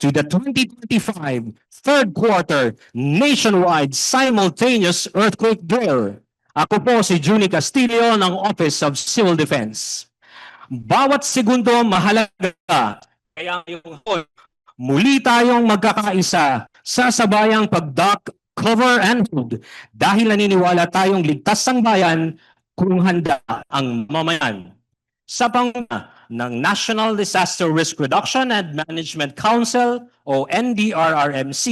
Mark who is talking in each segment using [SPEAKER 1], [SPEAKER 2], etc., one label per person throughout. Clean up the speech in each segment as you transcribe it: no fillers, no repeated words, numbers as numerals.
[SPEAKER 1] to the 2025 third quarter nationwide simultaneous earthquake drill. Ako po si Juni Castillo ng Office of Civil Defense. Bawat segundo mahalaga, kaya yung muli tayong magkakaisa sa sabayang pag-duck, cover, and hold dahil naniniwala tayong ligtas ang bayan kung handa ang mamayan. Sa panguna ng National Disaster Risk Reduction and Management Council o NDRRMC,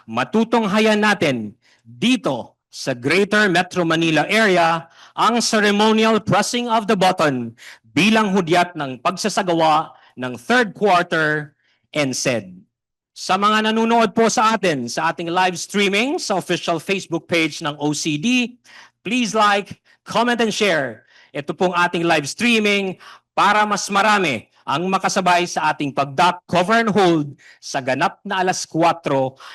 [SPEAKER 1] matutunghayan natin dito sa Greater Metro Manila area ang ceremonial pressing of the button bilang hudyat ng pagsasagawa ng third quarter NSED. Sa mga nanonood po sa atin sa ating live streaming sa official Facebook page ng OCD, please like, comment, and share. Ito pong ating live streaming para mas marami ang makasabay sa ating pag-duck, cover, and hold sa ganap na alas 4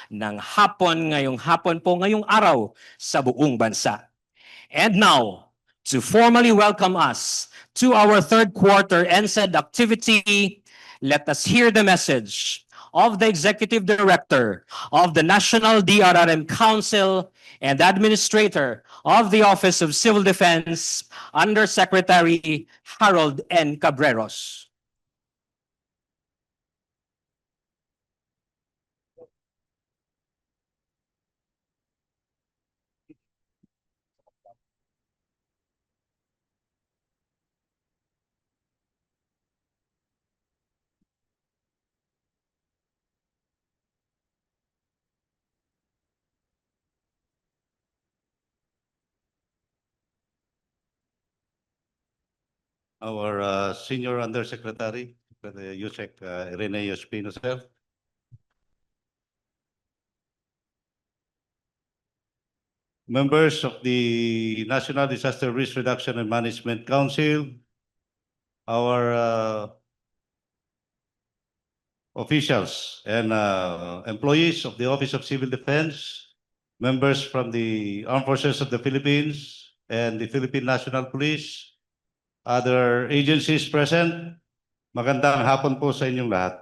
[SPEAKER 1] ng hapon ngayong araw sa buong bansa. And now, to formally welcome us to our third quarter NSED activity, let us hear the message of the Executive Director of the National DRRM Council and Administrator of the Office of Civil Defense, Undersecretary Harold N. Cabreros.
[SPEAKER 2] Our Senior Undersecretary, Yusek Rene Espino, sir. Members of the National Disaster Risk Reduction and Management Council, our officials and employees of the Office of Civil Defense, members from the Armed Forces of the Philippines and the Philippine National Police, other agencies present, magandang hapon po sa inyong lahat.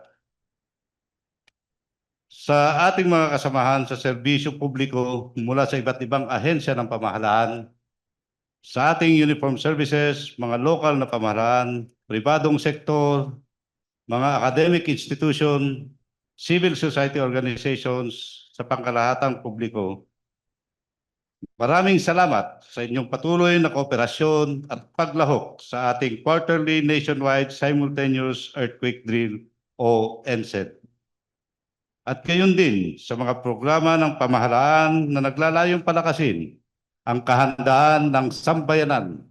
[SPEAKER 2] Sa ating mga kasamahan sa serbisyo publiko mula sa iba't ibang ahensya ng pamahalaan, sa ating uniform services, mga lokal na pamahalaan, pribadong sektor, mga academic institution, civil society organizations, sa pangkalahatang publiko, maraming salamat sa inyong patuloy na kooperasyon at paglahok sa ating quarterly nationwide simultaneous earthquake drill o NSED. At gayon din sa mga programa ng pamahalaan na naglalayong palakasin ang kahandaan ng sambayanan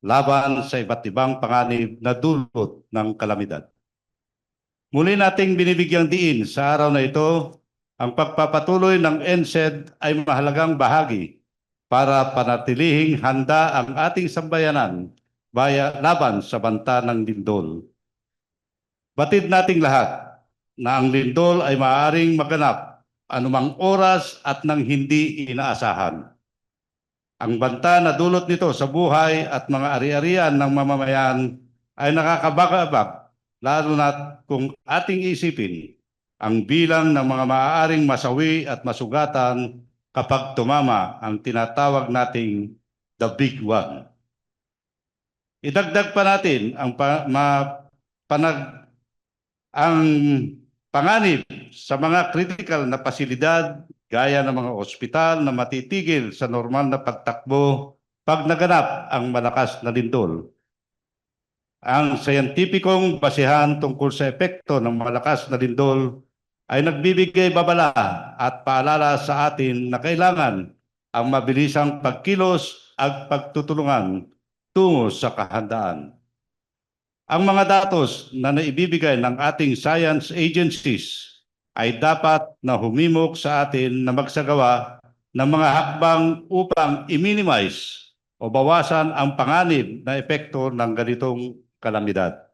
[SPEAKER 2] laban sa iba't ibang panganib na dulot ng kalamidad. Muli nating binibigyang diin sa araw na ito, ang pagpapatuloy ng NSED ay mahalagang bahagi para panatilihing handa ang ating sambayanan laban sa banta ng lindol. Batid nating lahat na ang lindol ay maaaring maganap anumang oras at nang hindi inaasahan. Ang banta na dulot nito sa buhay at mga ari-arian ng mamamayan ay nakakabagabag, lalo na kung ating isipin ang bilang ng mga maaaring masawi at masugatan kapag tumama ang tinatawag nating the big one. Idagdag pa natin ang panganib sa mga critical na pasilidad gaya ng mga ospital na matitigil sa normal na pagtakbo pag naganap ang malakas na lindol. Ang siyentipikong basehan tungkol sa epekto ng malakas na lindol ay nagbibigay babala at paalala sa atin na kailangan ang mabilisang pagkilos at pagtutulungan tungo sa kahandaan. Ang mga datos na naibibigay ng ating science agencies ay dapat na humimok sa atin na magsagawa ng mga hakbang upang i-minimize o bawasan ang panganib na epekto ng ganitong kalamidad.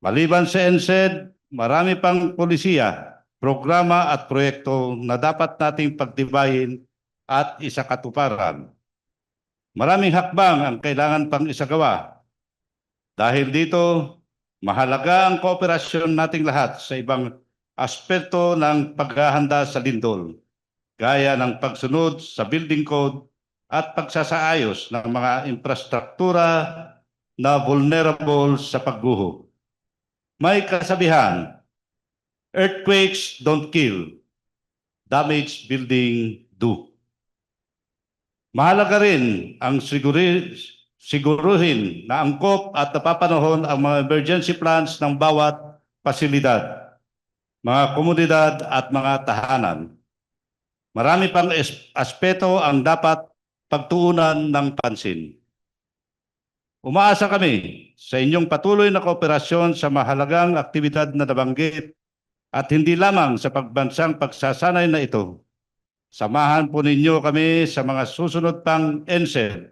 [SPEAKER 2] Maliban sa NSED, marami pang polisiya, programa at proyekto na dapat nating pagtibayin at isakatuparan. Maraming hakbang ang kailangan pang isagawa. Dahil dito, mahalaga ang kooperasyon nating lahat sa ibang aspeto ng paghahanda sa lindol, gaya ng pagsunod sa building code at pagsasaayos ng mga infrastruktura na vulnerable sa pagguho. May kasabihan, earthquakes don't kill, damaged building do. Mahalaga rin ang siguruhin na angkop at napapanahon ang mga emergency plans ng bawat pasilidad, mga komunidad at mga tahanan. Marami pang aspeto ang dapat pagtuunan ng pansin. Umaasa kami sa inyong patuloy na kooperasyon sa mahalagang aktibidad na nabanggit at hindi lamang sa pagbansang pagsasanay na ito. Samahan po ninyo kami sa mga susunod pang NSED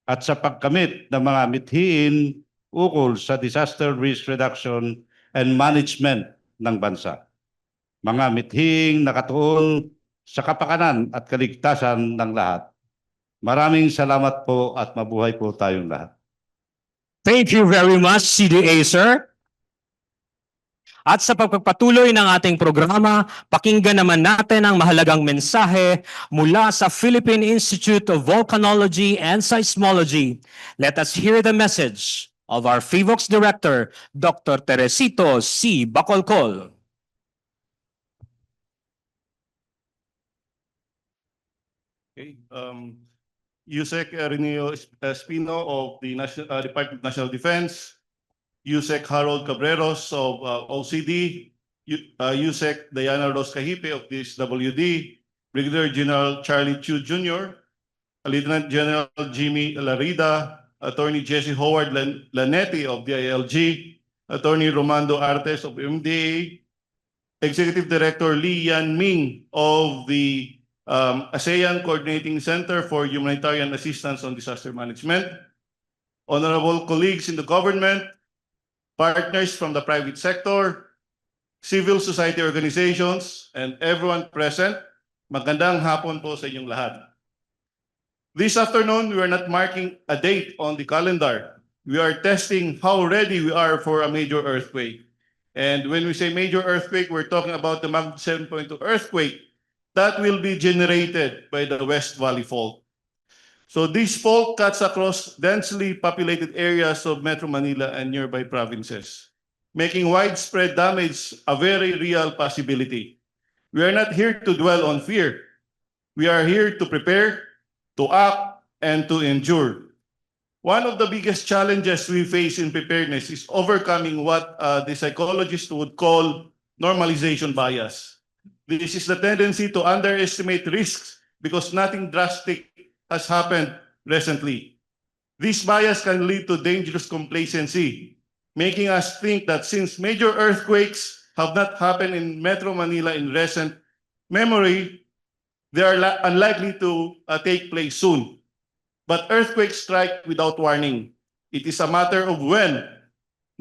[SPEAKER 2] at sa pagkamit ng mga mithiin ukol sa disaster risk reduction and management ng bansa. Mga mithiing nakatuon sa kapakanan at kaligtasan ng lahat. Maraming salamat po at mabuhay po tayong lahat.
[SPEAKER 1] Thank you very much, CDA, sir. At sa pagpapatuloy ng ating programa, pakinggan naman natin ang mahalagang mensahe mula sa Philippine Institute of Volcanology and Seismology. Let us hear the message of our FIVOX Director, Dr. Teresito C. Bacolcol.
[SPEAKER 3] Okay. Yusek Renio Espino of the Department of National Defense, Yusek Harold Cabreros of OCD, Yusek Diana Ros Cahipe of this WD, Brigadier General Charlie Chu Jr., Lieutenant General Jimmy Larida, Attorney Jesse Howard Lanetti of the ILG, Attorney Romando Artes of MDA, Executive Director Lee Yan Ming of the ASEAN Coordinating Center for Humanitarian Assistance on Disaster Management, honorable colleagues in the government, partners from the private sector, civil society organizations, and everyone present, magandang hapon po sa inyong lahat. This afternoon, we are not marking a date on the calendar. We are testing how ready we are for a major earthquake. And when we say major earthquake, we're talking about the magnitude 7.2 earthquake that will be generated by the West Valley Fault. So this fault cuts across densely populated areas of Metro Manila and nearby provinces, making widespread damage a very real possibility. We are not here to dwell on fear. We are here to prepare, to act, and to endure. One of the biggest challenges we face in preparedness is overcoming what the psychologists would call normalization bias. This is the tendency to underestimate risks because nothing drastic has happened recently. This bias can lead to dangerous complacency, making us think that since major earthquakes have not happened in Metro Manila in recent memory, they are unlikely to take place soon. But earthquakes strike without warning. It is a matter of when,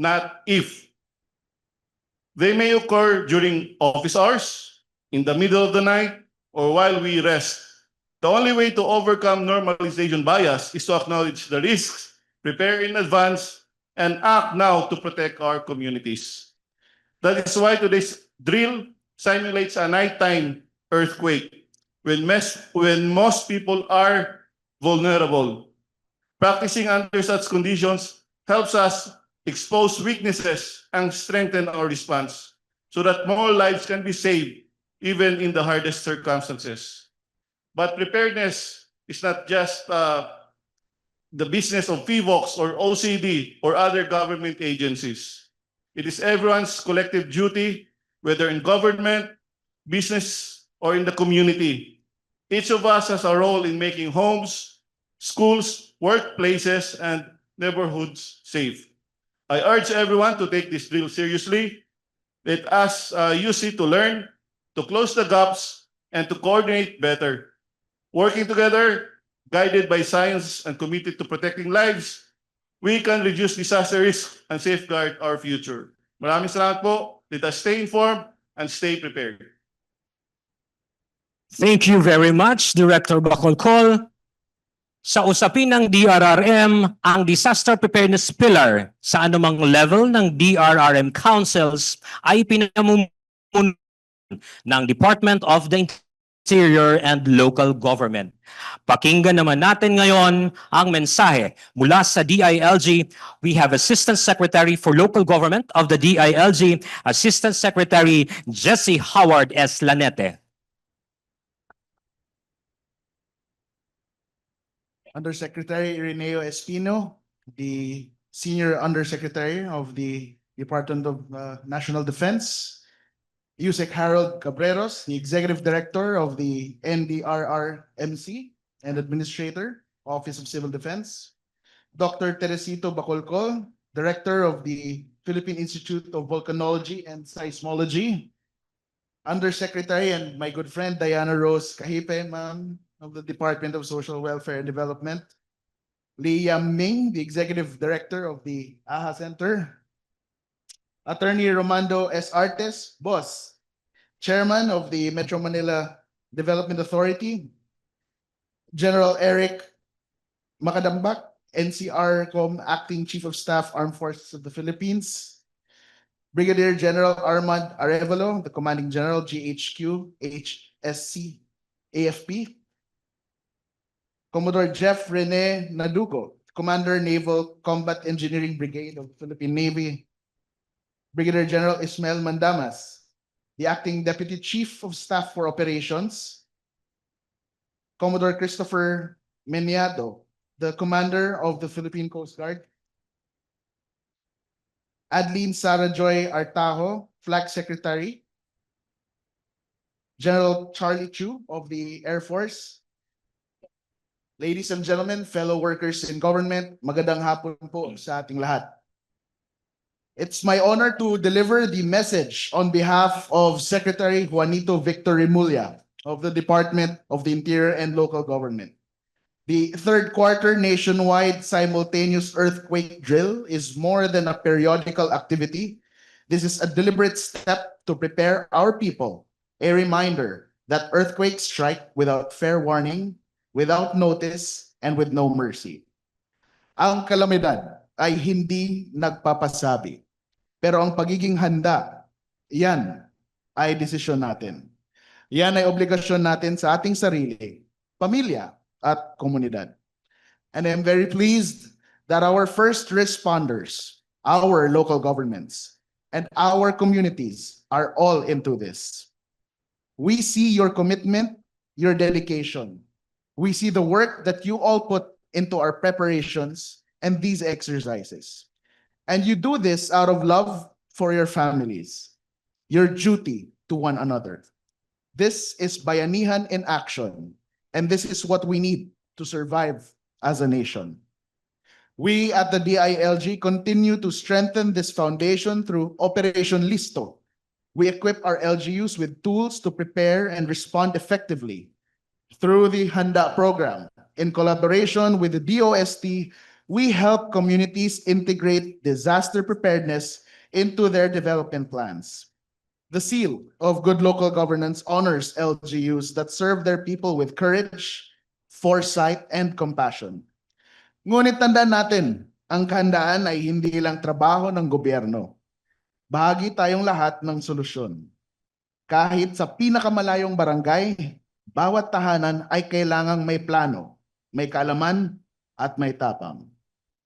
[SPEAKER 3] not if. They may occur during office hours, in the middle of the night, or while we rest. The only way to overcome normalization bias is to acknowledge the risks, prepare in advance, and act now to protect our communities. That is why today's drill simulates a nighttime earthquake when most people are vulnerable. Practicing under such conditions helps us expose weaknesses and strengthen our response so that more lives can be saved even in the hardest circumstances. But preparedness is not just the business of FIVOX or OCD or other government agencies. It is everyone's collective duty, whether in government, business, or in the community. Each of us has a role in making homes, schools, workplaces, and neighborhoods safe. I urge everyone to take this drill seriously. Let us use it to learn, to close the gaps, and to coordinate better. Working together, guided by science and committed to protecting lives, we can reduce disaster risk and safeguard our future. Maraming salamat po. Let us stay informed and stay prepared.
[SPEAKER 1] Thank you very much, Director Bacolcol. Sa usapin ng DRRM, ang disaster preparedness pillar sa anumang level ng DRRM councils ay pinamumuno ng Department of the Interior and Local Government. Pakinggan naman natin ngayon ang mensahe mula sa DILG. We have Assistant Secretary for Local Government of the DILG, Assistant Secretary Jesse Howard S. Lanete.
[SPEAKER 4] Undersecretary Ireneo Espino, the Senior Undersecretary of the Department of National Defense, Yusek Harold Cabreros, the Executive Director of the NDRRMC and Administrator, Office of Civil Defense, Dr. Teresito Bacolcol, Director of the Philippine Institute of Volcanology and Seismology, Undersecretary and my good friend Diana Rose Cahipe, ma'am, of the Department of Social Welfare and Development, Lee Yam Ming, the Executive Director of the AHA Center, Attorney Romando S. Artes, Boss, Chairman of the Metro Manila Development Authority, General Eric Macadambak, NCR-Com Acting Chief of Staff, Armed Forces of the Philippines, Brigadier General Armand Arevalo, the Commanding General, GHQ, HSC, AFP, Commodore Jeff Rene Naduco, Commander Naval Combat Engineering Brigade of the Philippine Navy, Brigadier General Ismael Mandamas, the Acting Deputy Chief of Staff for Operations, Commodore Christopher Meniado, the Commander of the Philippine Coast Guard, Adeline Sara Joy Artajo, Flag Secretary, General Charlie Chu of the Air Force. Ladies and gentlemen, fellow workers in government, magandang hapon po sa ating lahat. It's my honor to deliver the message on behalf of Secretary Juanito Victor Remulla of the Department of the Interior and Local Government. The third quarter nationwide simultaneous earthquake drill is more than a periodical activity. This is a deliberate step to prepare our people, a reminder that earthquakes strike without fair warning, without notice, and with no mercy. Ang kalamidad ay hindi nagpapasabi, pero ang pagiging handa, yan ay desisyon natin. Yan ay obligasyon natin sa ating sarili, pamilya, at komunidad. And I'm very pleased that our first responders, our local governments, and our communities are all into this. We see your commitment, your dedication. We see the work that you all put into our preparations and these exercises. And you do this out of love for your families, your duty to one another. This is bayanihan in action, and this is what we need to survive as a nation. We at the DILG continue to strengthen this foundation through Operation Listo. We equip our LGUs with tools to prepare and respond effectively. Through the Handa program, in collaboration with the DOST, we help communities integrate disaster preparedness into their development plans. The seal of good local governance honors LGUs that serve their people with courage, foresight, and compassion. Ngunit tandaan natin, ang kahandaan ay hindi lang trabaho ng gobyerno. Bahagi tayong lahat ng solusyon. Kahit sa pinakamalayong barangay, bawat tahanan ay kailangang may plano, may kaalaman, at may tapang.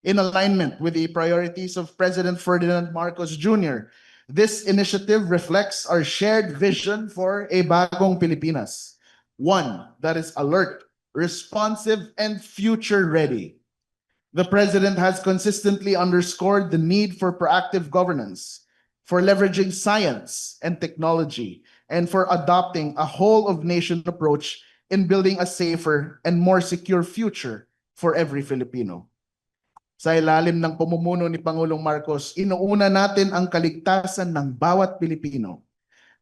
[SPEAKER 4] In alignment with the priorities of President Ferdinand Marcos Jr., this initiative reflects our shared vision for a bagong Pilipinas, one that is alert, responsive, and future-ready. The President has consistently underscored the need for proactive governance, for leveraging science and technology, and for adopting a whole-of-nation approach in building a safer and more secure future for every Filipino. Sa ilalim ng pamumuno ni Pangulong Marcos, inuuna natin ang kaligtasan ng bawat Pilipino.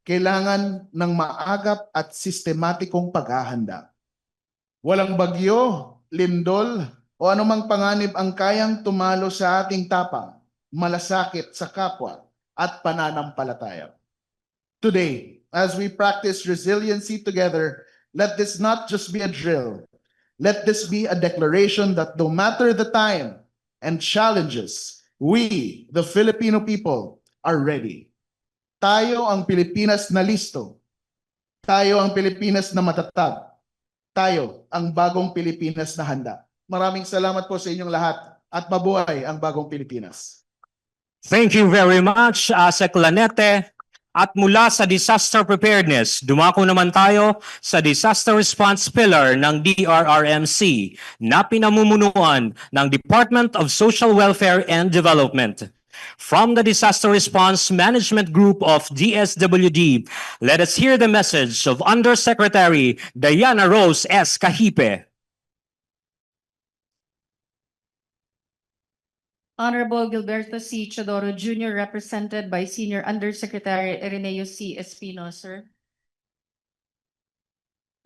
[SPEAKER 4] Kailangan ng maagap at sistematikong paghahanda. Walang bagyo, lindol, o anumang panganib ang kayang tumalo sa ating tapang, malasakit sa kapwa, at pananampalataya. Today, as we practice resiliency together, let this not just be a drill. Let this be a declaration that no matter the time and challenges, we, the Filipino people, are ready. Tayo ang Pilipinas na listo, Tayo ang Pilipinas na matatag. Tayo ang bagong Pilipinas na handa. Maraming salamat po sa inyong lahat at mabuhay ang bagong Pilipinas.
[SPEAKER 1] Thank you very much, Asek Lanete. At mula sa disaster preparedness, dumako naman tayo sa disaster response pillar ng DRRMC na pinamumunuan ng Department of Social Welfare and Development. From the Disaster Response Management Group of DSWD, let us hear the message of Undersecretary Diana Rose S. Cahipe.
[SPEAKER 5] Honorable Gilberto C. Chodoro Jr., represented by Senior Undersecretary Ireneo C. Espino, sir.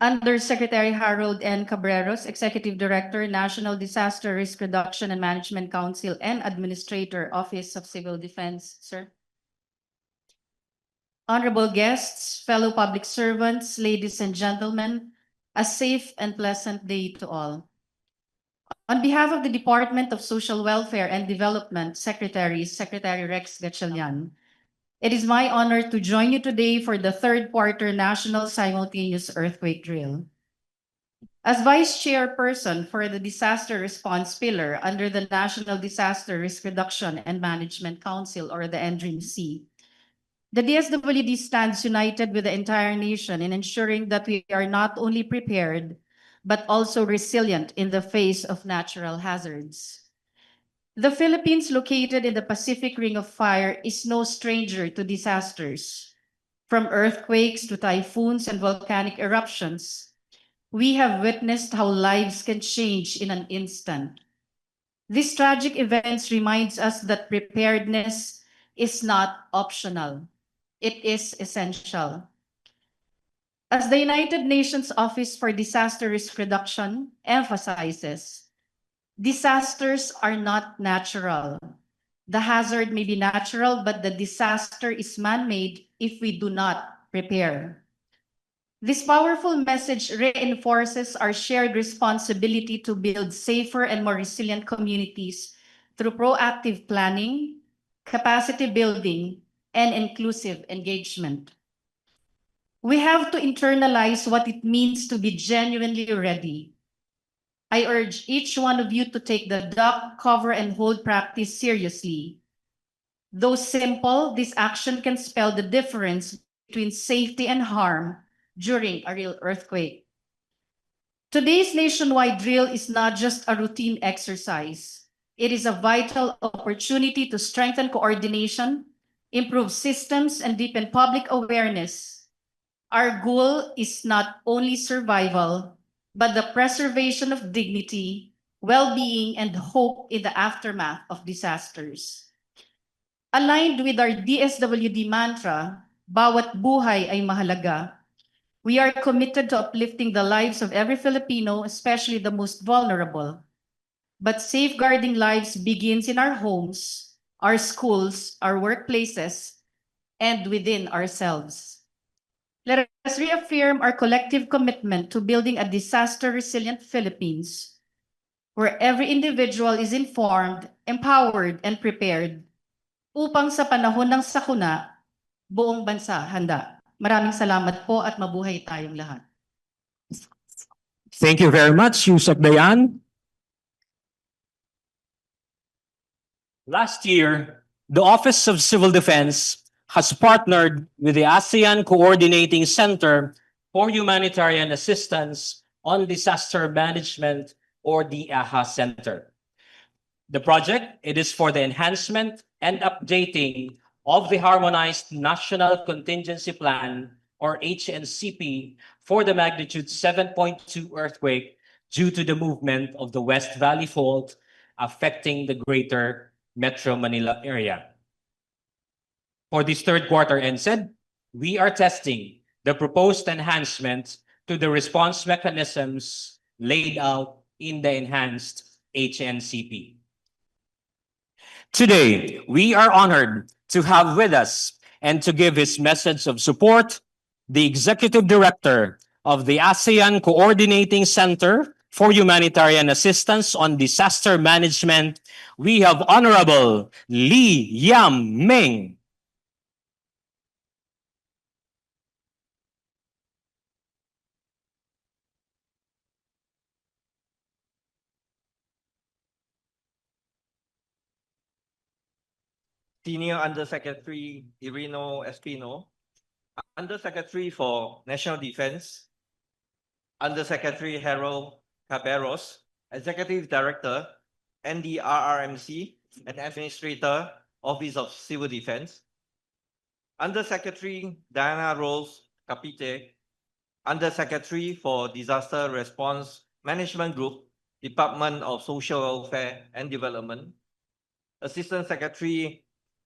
[SPEAKER 5] Undersecretary Harold N. Cabreros, Executive Director, National Disaster Risk Reduction and Management Council and Administrator, Office of Civil Defense, sir. Honorable guests, fellow public servants, ladies and gentlemen, a safe and pleasant day to all. On behalf of the Department of Social Welfare and Development Secretary Rex Gatchalian, it is my honor to join you today for the third quarter National Simultaneous Earthquake Drill. As Vice Chairperson for the Disaster Response Pillar under the National Disaster Risk Reduction and Management Council, or the NDRRMC, the DSWD stands united with the entire nation in ensuring that we are not only prepared, but also resilient in the face of natural hazards. The Philippines, located in the Pacific Ring of Fire, is no stranger to disasters. From earthquakes to typhoons and volcanic eruptions, we have witnessed how lives can change in an instant. These tragic events reminds us that preparedness is not optional. It is essential. As the United Nations Office for Disaster Risk Reduction emphasizes, disasters are not natural. The hazard may be natural, but the disaster is man-made if we do not prepare. This powerful message reinforces our shared responsibility to build safer and more resilient communities through proactive planning, capacity building, and inclusive engagement. We have to internalize what it means to be genuinely ready. I urge each one of you to take the duck, cover, and hold practice seriously. Though simple, this action can spell the difference between safety and harm during a real earthquake. Today's nationwide drill is not just a routine exercise. It is a vital opportunity to strengthen coordination, improve systems, and deepen public awareness. Our goal is not only survival, but the preservation of dignity, well-being, and hope in the aftermath of disasters. Aligned with our DSWD mantra, bawat buhay ay mahalaga, we are committed to uplifting the lives of every Filipino, especially the most vulnerable. But safeguarding lives begins in our homes, our schools, our workplaces, and within ourselves. Let us reaffirm our collective commitment to building a disaster-resilient Philippines, where every individual is informed, empowered, and prepared, upang sa panahon ng sakuna, buong bansa handa. Maraming salamat po at mabuhay tayong lahat.
[SPEAKER 1] Thank you very much, Yusek Dayan. Last year, the Office of Civil Defense has partnered with the ASEAN Coordinating Center for Humanitarian Assistance on Disaster Management, or the AHA Center. The project, it is for the enhancement and updating of the Harmonized National Contingency Plan, or HNCP, for the magnitude 7.2 earthquake due to the movement of the West Valley Fault affecting the greater Metro Manila area. For this third quarter NSED, we are testing the proposed enhancements to the response mechanisms laid out in the enhanced HNCP. Today, we are honored to have with us and to give his message of support the Executive Director of the ASEAN Coordinating Center for Humanitarian Assistance on Disaster Management. We have Honorable Lee Yam Meng.
[SPEAKER 6] Senior Undersecretary Irino Espino, Undersecretary for National Defense, Undersecretary Harold Caberos, Executive Director, NDRRMC, and Administrator, Office of Civil Defense, Undersecretary Diana Rose Capite, Undersecretary for Disaster Response Management Group, Department of Social Welfare and Development, Assistant Secretary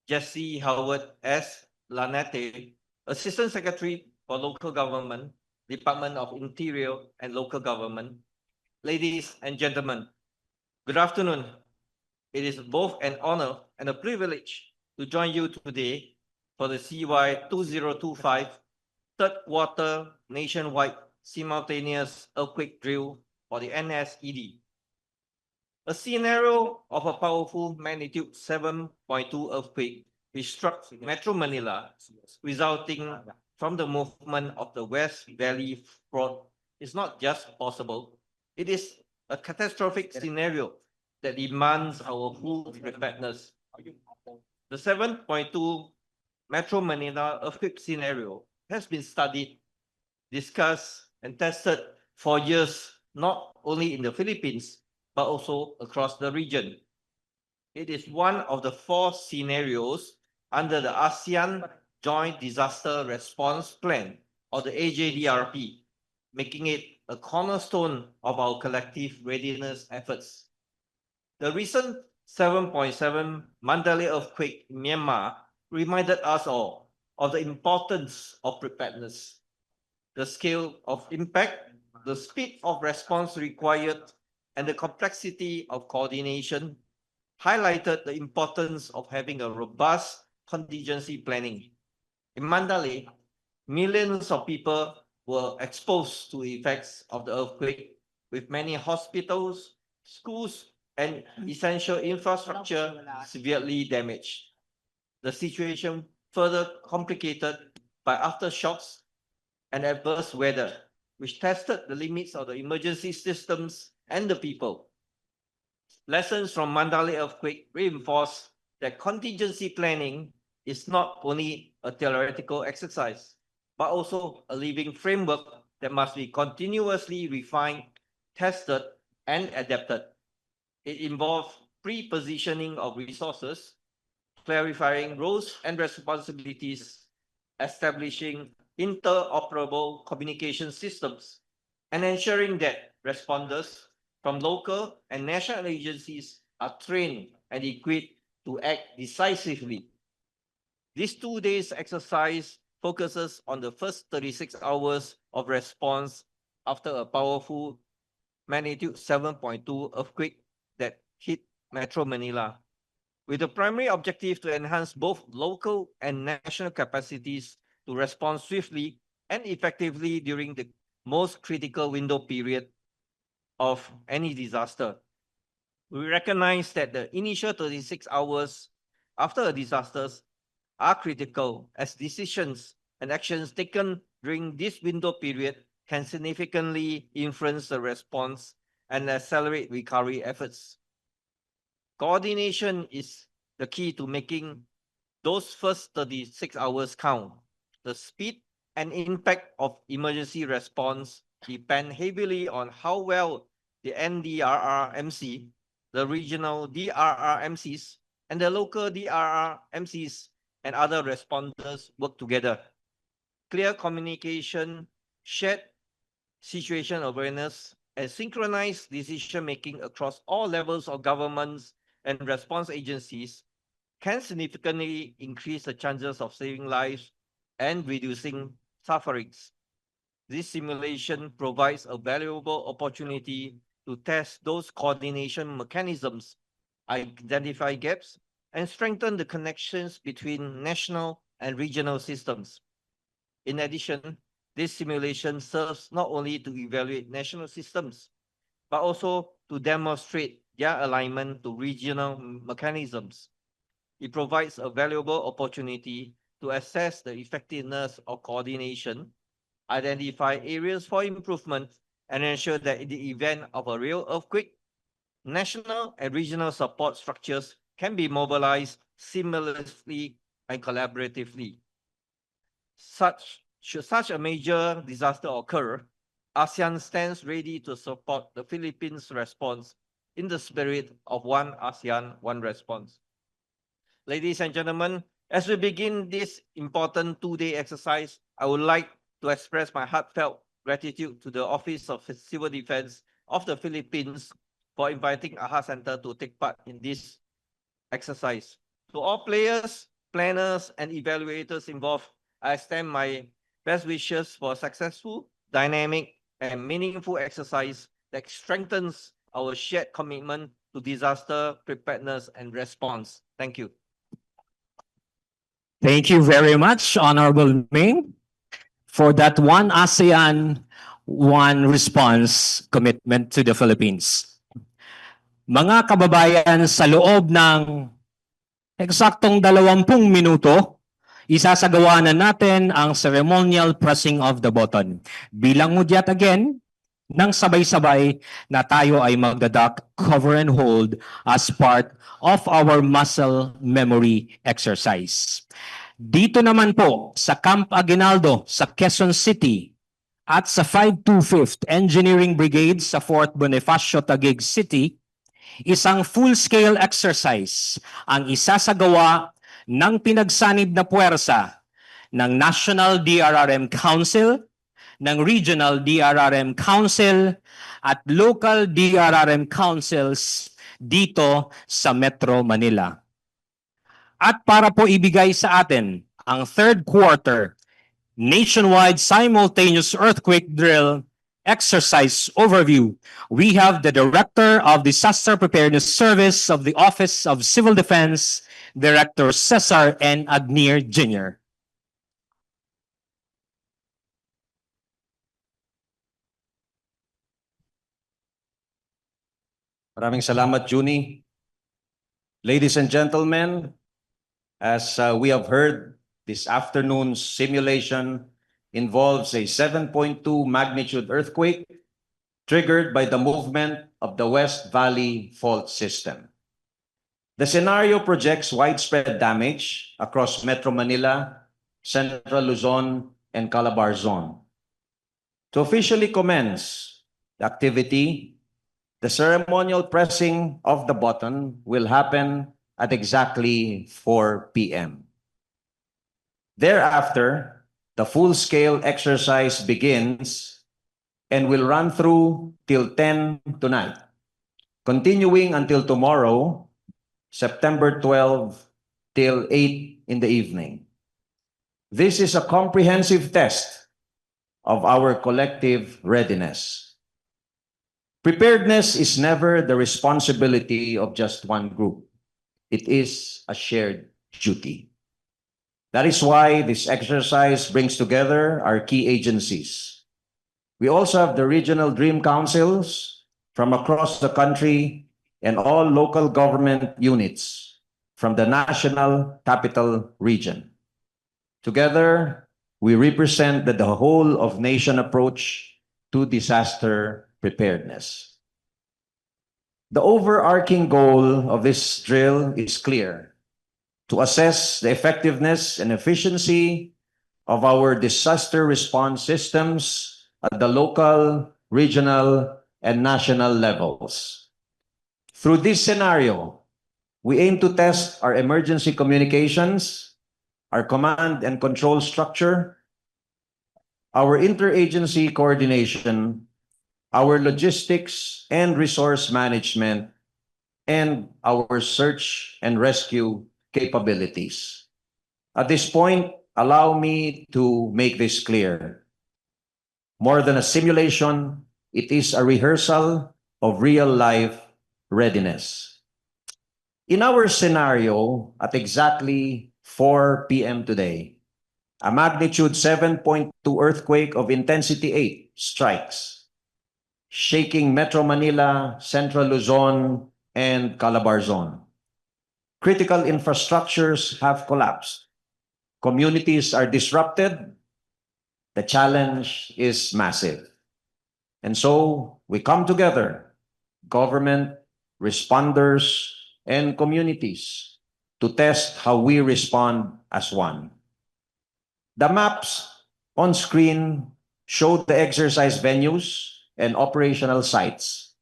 [SPEAKER 6] Jesse Howard S. Lanete, Assistant Secretary for Local Government, Department of Interior and Local Government. Ladies and gentlemen, good afternoon. It is both an honor and a privilege to join you today for the CY 2025 third quarter nationwide simultaneous earthquake drill for the NSED. A scenario of a powerful magnitude 7.2 earthquake which struck Metro Manila, resulting from the movement of the West Valley Fault, is not just possible, it is a catastrophic scenario that demands our full preparedness. The 7.2 Metro Manila earthquake scenario has been studied, discussed, and tested for years, not only in the Philippines, but also across the region. It is one of the 4 scenarios under the ASEAN Joint Disaster Response Plan, or the AJDRP, making it a cornerstone of our collective readiness efforts. The recent 7.7 Mandalay earthquake in Myanmar reminded us all of the importance of preparedness, the scale of impact, the speed of response required, and the complexity of coordination highlighted the importance of having a robust contingency planning. In Mandalay, millions of people were exposed to effects of the earthquake, with many hospitals, schools, and essential infrastructure severely damaged. The situation further complicated by aftershocks and adverse weather, which tested the limits of the emergency systems and the people. Lessons from Mandalay earthquake reinforce that contingency planning is not only a theoretical exercise, but also a living framework that must be continuously refined, tested, and adapted. It involves pre-positioning of resources, clarifying roles and responsibilities, establishing interoperable communication systems, and ensuring that responders from local and national agencies are trained and equipped to act decisively. This 2 days exercise focuses on the first 36 hours of response after a powerful magnitude 7.2 earthquake that hit Metro Manila, with the primary objective to enhance both local and national capacities to respond swiftly and effectively during the most critical window period of any disaster. We recognize that the initial 36 hours after a disaster are critical, as decisions and actions taken during this window period can significantly influence the response and accelerate recovery efforts. Coordination is the key to making those first 36 hours count. The speed and impact of emergency response depend heavily on how well the NDRRMC, the regional DRRMCs, and the local DRRMCs and other responders work together. Clear communication, shared situation awareness, and synchronized decision-making across all levels of governments and response agencies can significantly increase the chances of saving lives and reducing sufferings. This simulation provides a valuable opportunity to test those coordination mechanisms, identify gaps, and strengthen the connections between national and regional systems. In addition, this simulation serves not only to evaluate national systems, but also to demonstrate their alignment to regional mechanisms. It provides a valuable opportunity to assess the effectiveness of coordination, identify areas for improvement, and ensure that in the event of a real earthquake, national and regional support structures can be mobilized seamlessly and collaboratively. Should such a major disaster occur, ASEAN stands ready to support the Philippines' response in the spirit of one ASEAN, one response. Ladies and gentlemen, as we begin this important two-day exercise, I would like to express my heartfelt gratitude to the Office of Civil Defense of the Philippines for inviting AHA Center to take part in this exercise. To all players, planners, and evaluators involved, I extend my best wishes for a successful, dynamic, and meaningful exercise that strengthens our shared commitment to disaster preparedness and response. Thank you.
[SPEAKER 1] Thank you very much, Honorable Ming, for that one ASEAN, one response commitment to the Philippines. Mga kababayan, sa loob ng eksaktong 20 minuto, isasagawa na natin ang ceremonial pressing of the button. Bilang mudyat again, nang sabay-sabay na tayo ay magdadak cover and hold as part of our muscle memory exercise. Dito naman po sa Camp Aguinaldo sa Quezon City at sa 525th Engineering Brigade sa Fort Bonifacio, Taguig City, isang full-scale exercise ang isasagawa ng pinagsanib na puwersa ng National DRRM Council, ng Regional DRRM Council, at local DRRM councils dito sa Metro Manila. At para po ibigay sa atin ang third quarter nationwide simultaneous earthquake drill exercise overview, we have the Director of Disaster Preparedness Service of the Office of Civil Defense, Director Cesar N. Agnier Jr.
[SPEAKER 7] Maraming salamat, Juni. Ladies and gentlemen, as we have heard, this afternoon's simulation involves a 7.2 magnitude earthquake triggered by the movement of the West Valley Fault System. The scenario projects widespread damage across Metro Manila, Central Luzon, and Calabar Zone. To officially commence the activity, the ceremonial pressing of the button will happen at exactly 4 p.m. Thereafter, the full-scale exercise begins and will run through till 10 tonight, continuing until tomorrow, September 12, till 8 in the evening. This is a comprehensive test of our collective readiness. Preparedness is never the responsibility of just one group. It is a shared duty. That is why this exercise brings together our key agencies. We also have the regional dream councils from across the country and all local government units from the national capital region. Together, we represent the whole of nation approach to disaster preparedness. The overarching goal of this drill is clear: to assess the effectiveness and efficiency of our disaster response systems at the local, regional, and national levels. Through this scenario, we aim to test our emergency communications, our command and control structure, our interagency coordination, our logistics and resource management, and our search and rescue capabilities. At this point, allow me to make this clear. More than a simulation, it is a rehearsal of real-life readiness. In our scenario, at exactly 4 p.m. today, a magnitude 7.2 earthquake of intensity 8 strikes, shaking Metro Manila, Central Luzon, and Calabar Zone. Critical infrastructures have collapsed. Communities are disrupted. The challenge is massive. And so we come together, government, responders, and communities, to test how we respond as one. The maps on screen show the exercise venues and operational sites.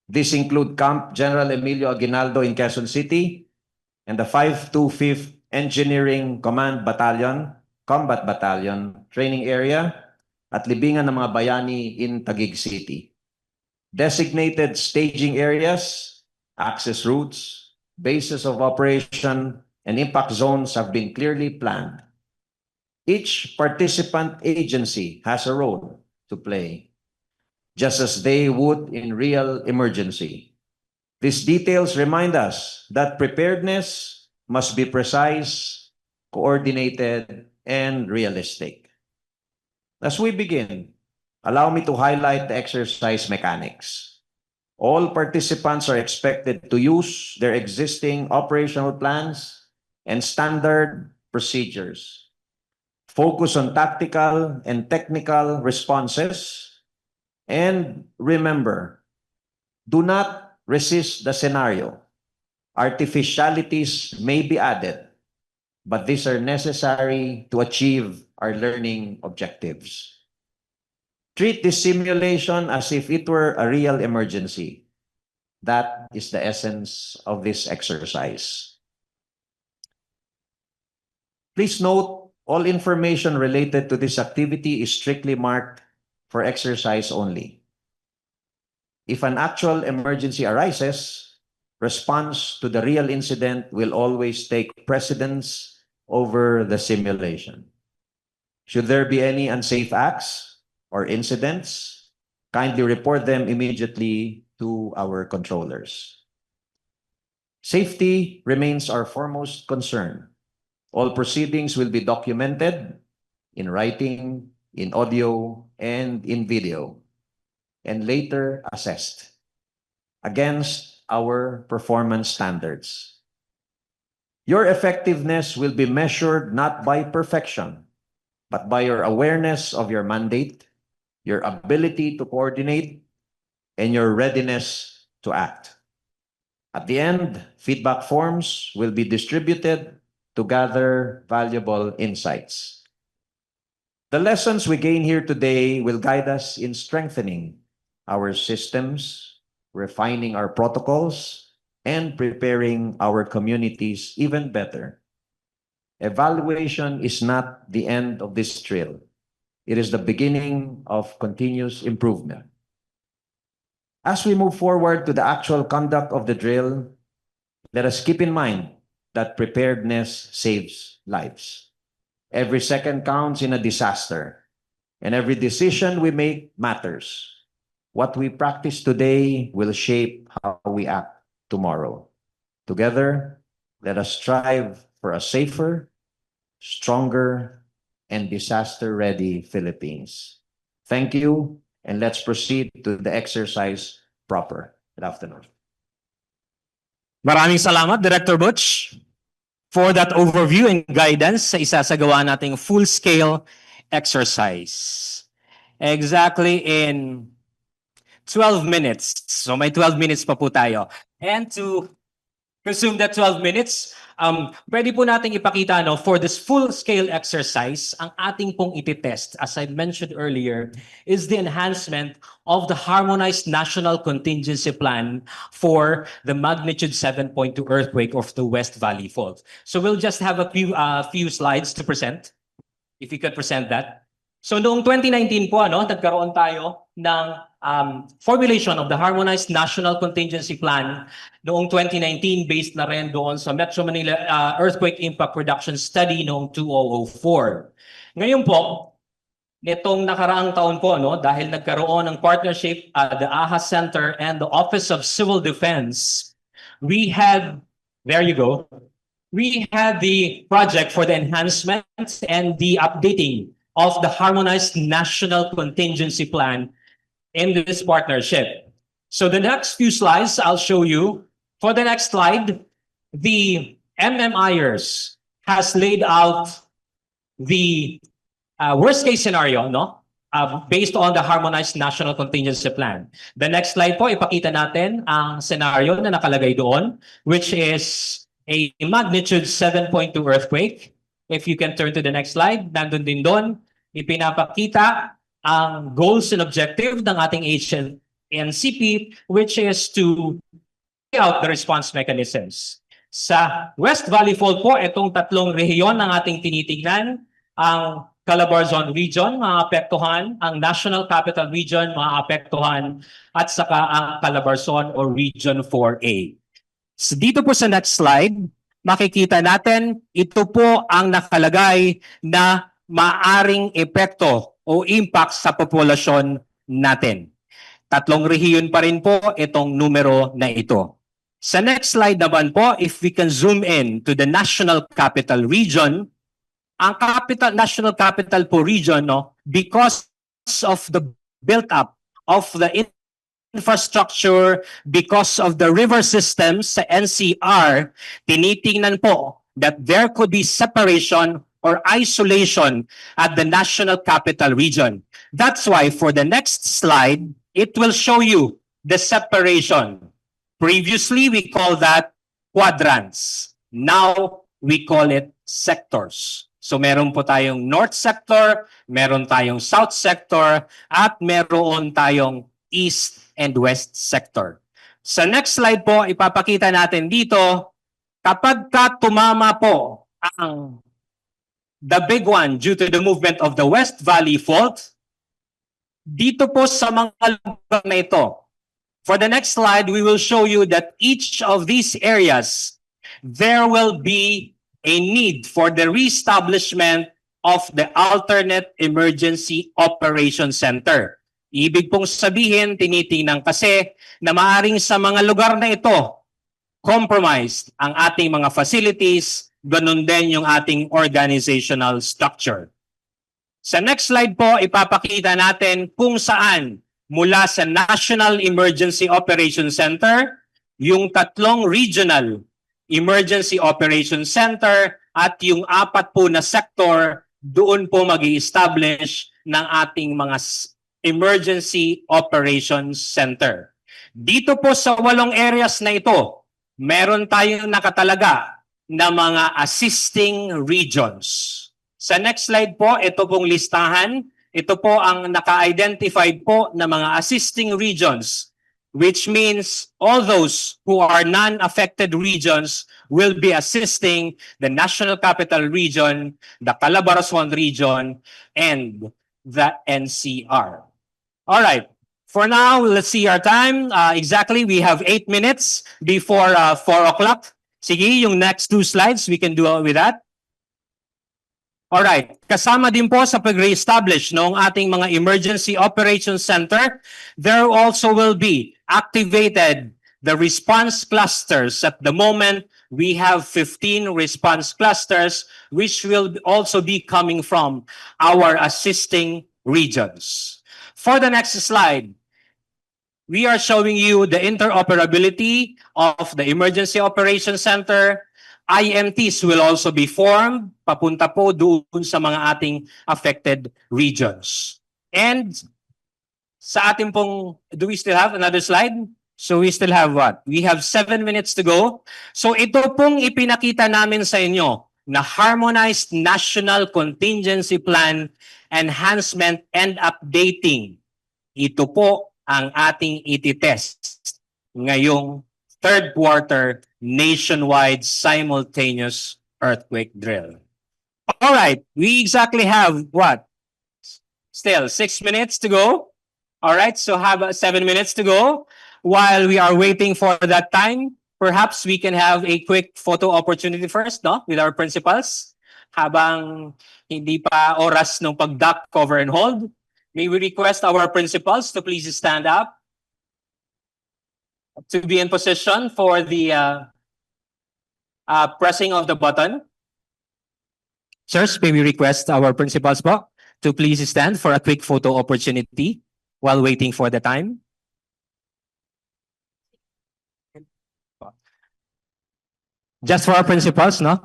[SPEAKER 7] These include Camp General Emilio Aguinaldo in Quezon City and the 525th Engineering Command Battalion, Combat Battalion Training Area at Libingan ng mga Bayani in Taguig City. Designated staging areas, access routes, bases of operation, and impact zones have been clearly planned. Each participant agency has a role to play, just as they would in real emergency. These details remind us that preparedness must be precise, coordinated, and realistic. As we begin, allow me to highlight the exercise mechanics. All participants are expected to use their existing operational plans and standard procedures. Focus on tactical and technical responses. And remember, do not resist the scenario. Artificialities may be added, but these are necessary to achieve our learning objectives. Treat this simulation as if it were a real emergency. That is the essence of this exercise. Please note, all information related to this activity is strictly marked for exercise only. If an actual emergency arises, response to the real incident will always take precedence over the simulation. Should there be any unsafe acts or incidents, kindly report them immediately to our controllers. Safety remains our foremost concern. All proceedings will be documented in writing, in audio, and in video, and later assessed against our performance standards. Your effectiveness will be measured not by perfection, but by your awareness of your mandate, your ability to coordinate, and your readiness to act. At the end, feedback forms will be distributed to gather valuable insights. The lessons we gain here today will guide us in strengthening our systems, refining our protocols, and preparing our communities even better. Evaluation is not the end of this drill. It is the beginning of continuous improvement. As we move forward to the actual conduct of the drill, let us keep in mind that preparedness saves lives. Every second counts in a disaster, and every decision we make matters. What we practice today will shape how we act tomorrow. Together, let us strive for a safer, stronger, and disaster-ready Philippines. Thank you, and let's proceed to the exercise proper. Good afternoon.
[SPEAKER 1] Maraming salamat, Director Butch, for that overview and guidance sa isasagawa nating full-scale exercise. Exactly in 12 minutes. So may 12 minutes pa po tayo. And to consume that 12 minutes, pwede po nating ipakita for this full-scale exercise, ang ating pong ititest, as I mentioned earlier, is the enhancement of the Harmonized National Contingency Plan for the magnitude 7.2 earthquake of the West Valley Fault. So we'll just have a few slides to present, if you could present that. So noong 2019 po, nagkaroon tayo ng formulation of the Harmonized National Contingency Plan noong 2019 based na rin doon sa Metro Manila Earthquake Impact Reduction Study noong 2004. Ngayon po, nitong nakaraang taon po, dahil nagkaroon ng partnership the AHA Center and the Office of Civil Defense, we had the project for the enhancement and the updating of the Harmonized National Contingency Plan in this partnership. So the next few slides, I'll show you. For the next slide, the MMIers has laid out the worst case scenario, based on the Harmonized National Contingency Plan. The next slide po, ipakita natin ang scenario na nakalagay doon, which is a magnitude 7.2 earthquake. If you can turn to the next slide, nandun din doon, ipinapakita ang goals and objective ng ating NCP, which is to carry out the response mechanisms. Sa West Valley Fault po, itong tatlong rehiyon ng ating tinitignan, ang Calabarzon Region, maapektuhan, ang National Capital Region, maapektuhan, at saka ang Calabarzon o Region 4A. So dito po sa next slide, makikita natin, ito po ang nakalagay na maaring epekto o impact sa populasyon natin. Tatlong rehiyon pa rin po itong numero na ito. Sa next slide naman po, if we can zoom in to the National Capital Region, ang National Capital po region, because of the build-up of the infrastructure, because of the river systems sa NCR, tinitingnan po that there could be separation or isolation at the National Capital Region. That's why for the next slide, it will show you the separation. Previously, we call that quadrants. Now, we call it sectors. So meron po tayong North Sector, meron tayong South Sector, at meron tayong East and West Sector. Sa next slide po, ipapakita natin dito, kapag tumama po ang the big one due to the movement of the West Valley Fault, dito po sa mga lugar na ito, for the next slide, we will show you that each of these areas, there will be a need for the reestablishment of the alternate emergency operation center. Ibig pong sabihin, tinitingnan kasi na maaring sa mga lugar na ito, compromised ang ating mga facilities, ganun din yung ating organizational structure. Sa next slide po, ipapakita natin kung saan mula sa National Emergency Operation Center, yung tatlong regional Emergency Operation Center at yung 4 po na sector, doon po mag-i-establish ng ating mga Emergency Operations Center. Dito po sa 8 areas na ito, meron tayong nakatalaga na mga assisting regions. Sa next slide po, ito pong listahan. Ito po ang naka-identified po na mga assisting regions, which means all those who are non-affected regions will be assisting the National Capital Region, the Calabarzon Region, and the NCR. All right. For now, let's see our time. Exactly, we have 8 minutes before 4 o'clock. Sige, yung next 2 slides, we can do with that. Alright, kasama din po sa pag-reestablish ng ating mga Emergency Operations Center, there also will be activated the response clusters. At the moment, we have 15 response clusters which will also be coming from our assisting regions. For the next slide, we are showing you the interoperability of the Emergency Operations Center. IMTs will also be formed, papunta po doon sa mga ating affected regions. And sa ating pong, do we still have another slide? So we still have what? We have 7 minutes to go. So ito pong ipinakita namin sa inyo na Harmonized National Contingency Plan Enhancement and Updating. Ito po ang ating ititest ngayong third quarter nationwide simultaneous earthquake drill. All right, we exactly have what? Still 6 minutes to go. All right, so have 7 minutes to go. While we are waiting for that time, perhaps we can have a quick photo opportunity first, no? With our principals. Habang hindi pa oras ng pag-duck, cover, and hold, may we request our principals to please stand up to be in position for the pressing of the button. Sirs, may we request our principals po to please stand for a quick photo opportunity while waiting for the time. Just for our principals, no?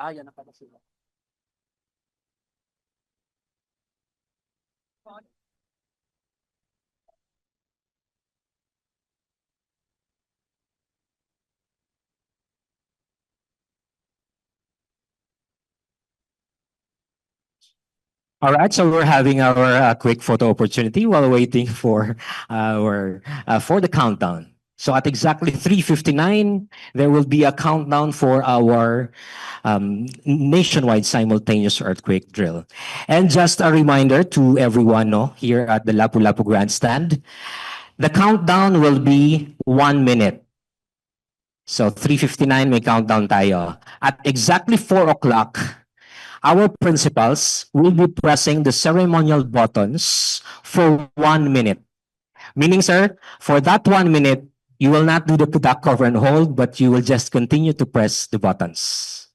[SPEAKER 1] yan na pala sila. All right, so we're having our quick photo opportunity while waiting for the countdown. So at exactly 3:59, there will be a countdown for our nationwide simultaneous earthquake drill. And just a reminder to everyone here at the Lapu-Lapu Grandstand, the countdown will be 1 minute. So 3:59 may countdown tayo. At exactly 4 o'clock, our principals will be pressing the ceremonial buttons for 1 minute. Meaning, sir, for that 1 minute, you will not do the duck cover and hold, but you will just continue to press the buttons.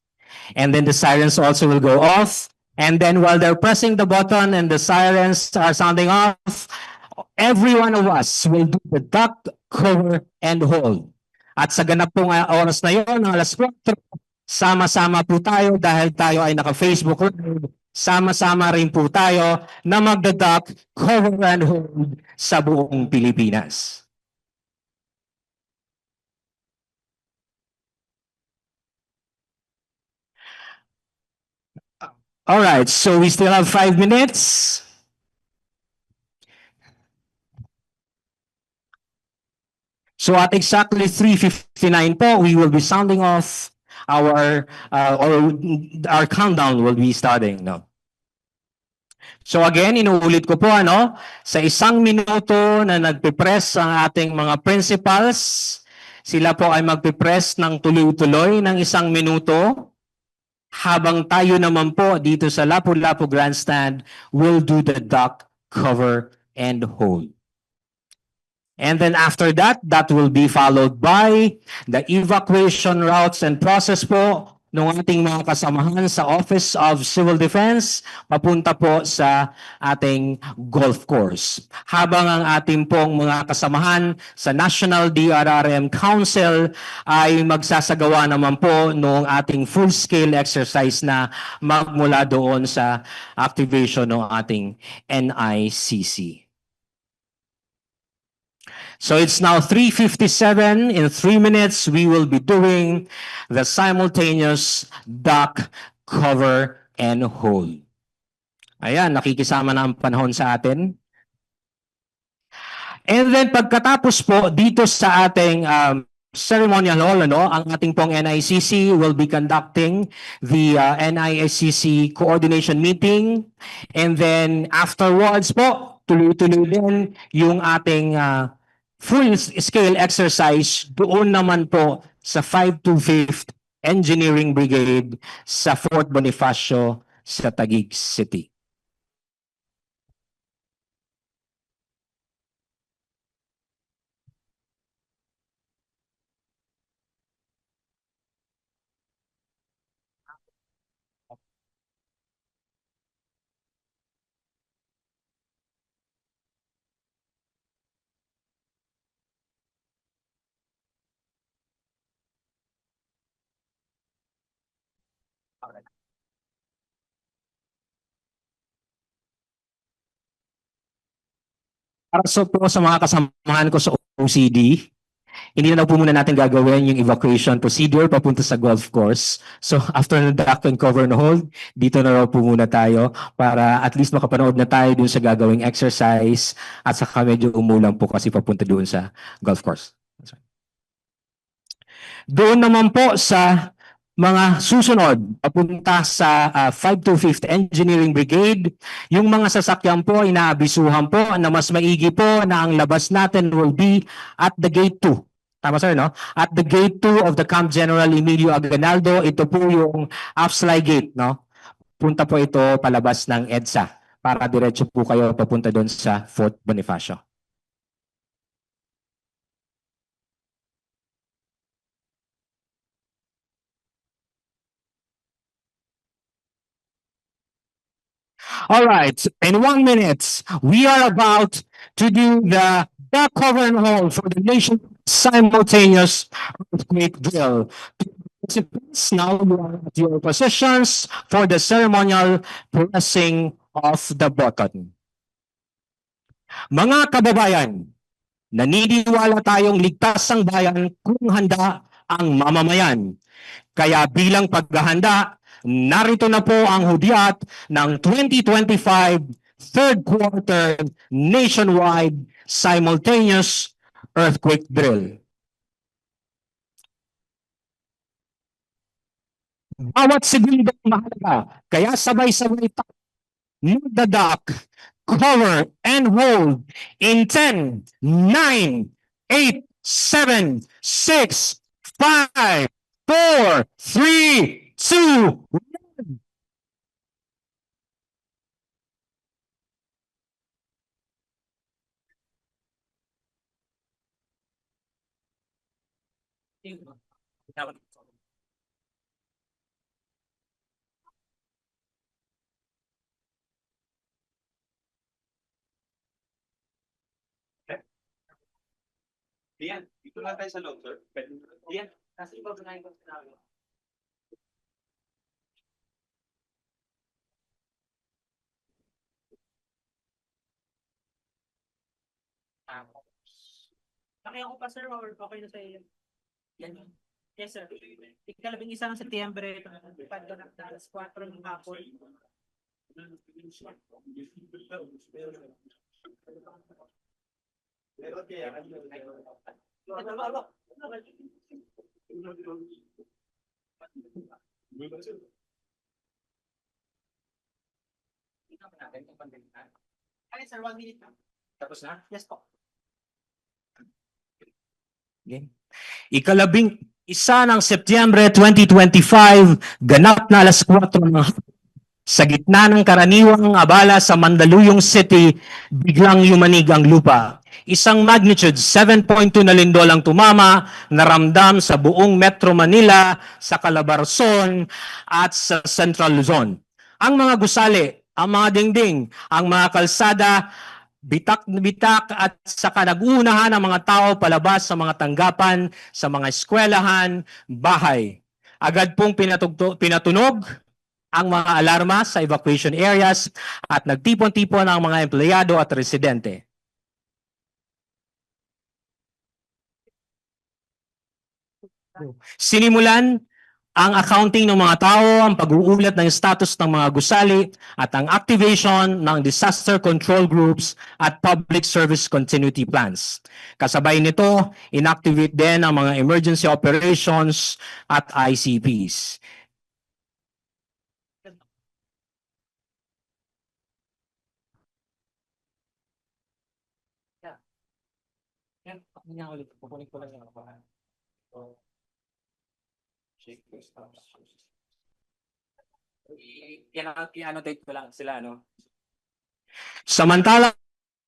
[SPEAKER 1] And then the sirens also will go off. And then while they're pressing the button and the sirens are sounding off, every one of us will do the duck, cover, and hold. At sa ganap pong oras na yon, alas 4, sama-sama po tayo dahil tayo ay naka-Facebook Live. Sama-sama rin po tayo na magda-duck, cover, and hold sa buong Pilipinas. All right, so we still have 5 minutes. So at exactly 3:59 po, we will be sounding off our countdown will be starting now. So again, inuulit ko po sa 1 minuto na nagpe-press ang ating mga principals, sila po ay magpe-press ng tuloy-tuloy ng 1 minuto. Habang tayo naman po dito sa Lapu-Lapu Grandstand will do the duck, cover, and hold. And then after that, that will be followed by the evacuation routes and process po ng ating mga kasamahan sa Office of Civil Defense papunta po sa ating golf course. Habang ang ating pong mga kasamahan sa National DRRM Council ay magsasagawa naman po ng ating full-scale exercise na magmula doon sa activation ng ating NICC. So it's now 3:57. In 3 minutes, we will be doing the simultaneous duck, cover, and hold. Ayan, nakikisama na ang panahon sa atin. And then pagkatapos po dito sa ating ceremonial hall, ang ating pong NICC will be conducting the NICC coordination meeting. And then afterwards po, tuloy-tuloy din yung ating full-scale exercise doon naman po sa 525th Engineering Brigade sa Fort Bonifacio sa Taguig City. Para po sa mga kasamahan ko sa OCD, hindi na po muna natin gagawin yung evacuation procedure papunta sa golf course. So after the duck and cover and hold, dito na raw po muna tayo para at least makapanood na tayo dun sa gagawing exercise at saka medyo umulan po kasi papunta doon sa golf course. Doon naman po sa mga susunod, papunta sa 525th Engineering Brigade, yung mga sasakyan po, inaabisuhan po na mas maigi po na ang labas natin will be at the gate 2. Tama sir, no? At the gate 2 of the Camp General Emilio Aguinaldo, ito po yung Afslay Gate, no? Punta po ito palabas ng EDSA para diretso po kayo papunta doon sa Fort Bonifacio. All right, in 1 minute, we are about to do the cover and hold for the nation simultaneous earthquake drill. Participants, now you are at your positions for the ceremonial pressing of the button. Mga kababayan, naniniwala tayong ligtas ang bayan kung handa ang mamamayan. Kaya bilang paghahanda, narito na po ang hudyat ng 2025 third quarter nationwide simultaneous earthquake drill. Bawat segundo mahalaga, kaya sabay-sabay tayo magdadak, cover, and hold in 10, 9, 8, 7, 6, 5, 4, 3, 2,
[SPEAKER 7] Diyan, dito lang tayo sa loob, sir. Diyan, nasa iba ba na yung namin?
[SPEAKER 8] Pakihan ko pa sir or okay na sa iyo? Yan. Yes sir. Ikalabing isang Setyembre, pagganap na alas 4 ng hapon. Ay sir, 1 minute na.
[SPEAKER 7] Tapos na?
[SPEAKER 8] Yes po.
[SPEAKER 1] Ikalabing isa ng Setyembre 2025, ganap na alas 4 ng hapon. Sa gitna ng karaniwang abala sa Mandaluyong City, biglang yumanig ang lupa. Isang magnitude 7.2 na lindol ang tumama, naramdam sa buong Metro Manila, sa Calabarzon at sa Central Luzon. Ang mga gusali, ang mga dingding, ang mga kalsada, bitak na bitak at saka nag-uunahan ang mga tao palabas sa mga tanggapan, sa mga eskwelahan, bahay. Agad pong pinatunog ang mga alarma sa evacuation areas at nagtipon-tipon ang mga empleyado at residente. Sinimulan ang accounting ng mga tao, ang pag-uulat ng status ng mga gusali at ang activation ng disaster control groups at public service continuity plans. Kasabay nito, inactivate din ang mga emergency operations at ICPs.
[SPEAKER 8] Yan, pakinggan ulit. Pupunin ko lang yung ako.
[SPEAKER 7] I-annotate ko lang sila, no?
[SPEAKER 1] Samantala,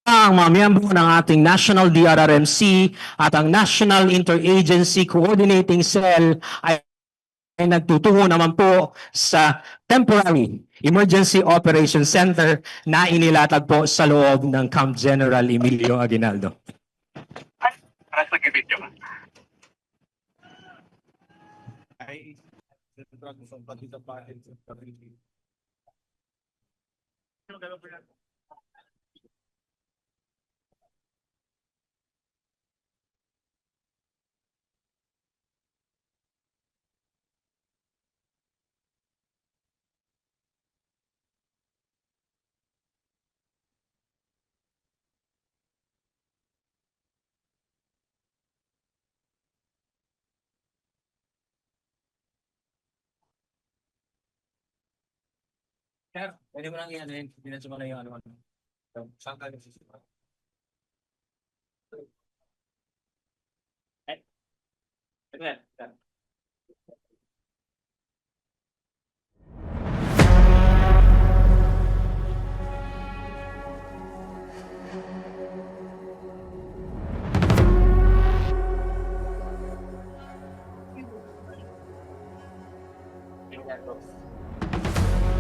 [SPEAKER 1] ang mga miyembro ng ating National DRRMC at ang National Interagency Coordinating Cell ay nagtutungo naman po sa Temporary Emergency Operations Center na inilatag po sa loob ng Camp General Emilio Aguinaldo.
[SPEAKER 7] Sir, pwede mo lang i-ano yun. Pinansin mo na yung ano. Saan ka nagsisimula?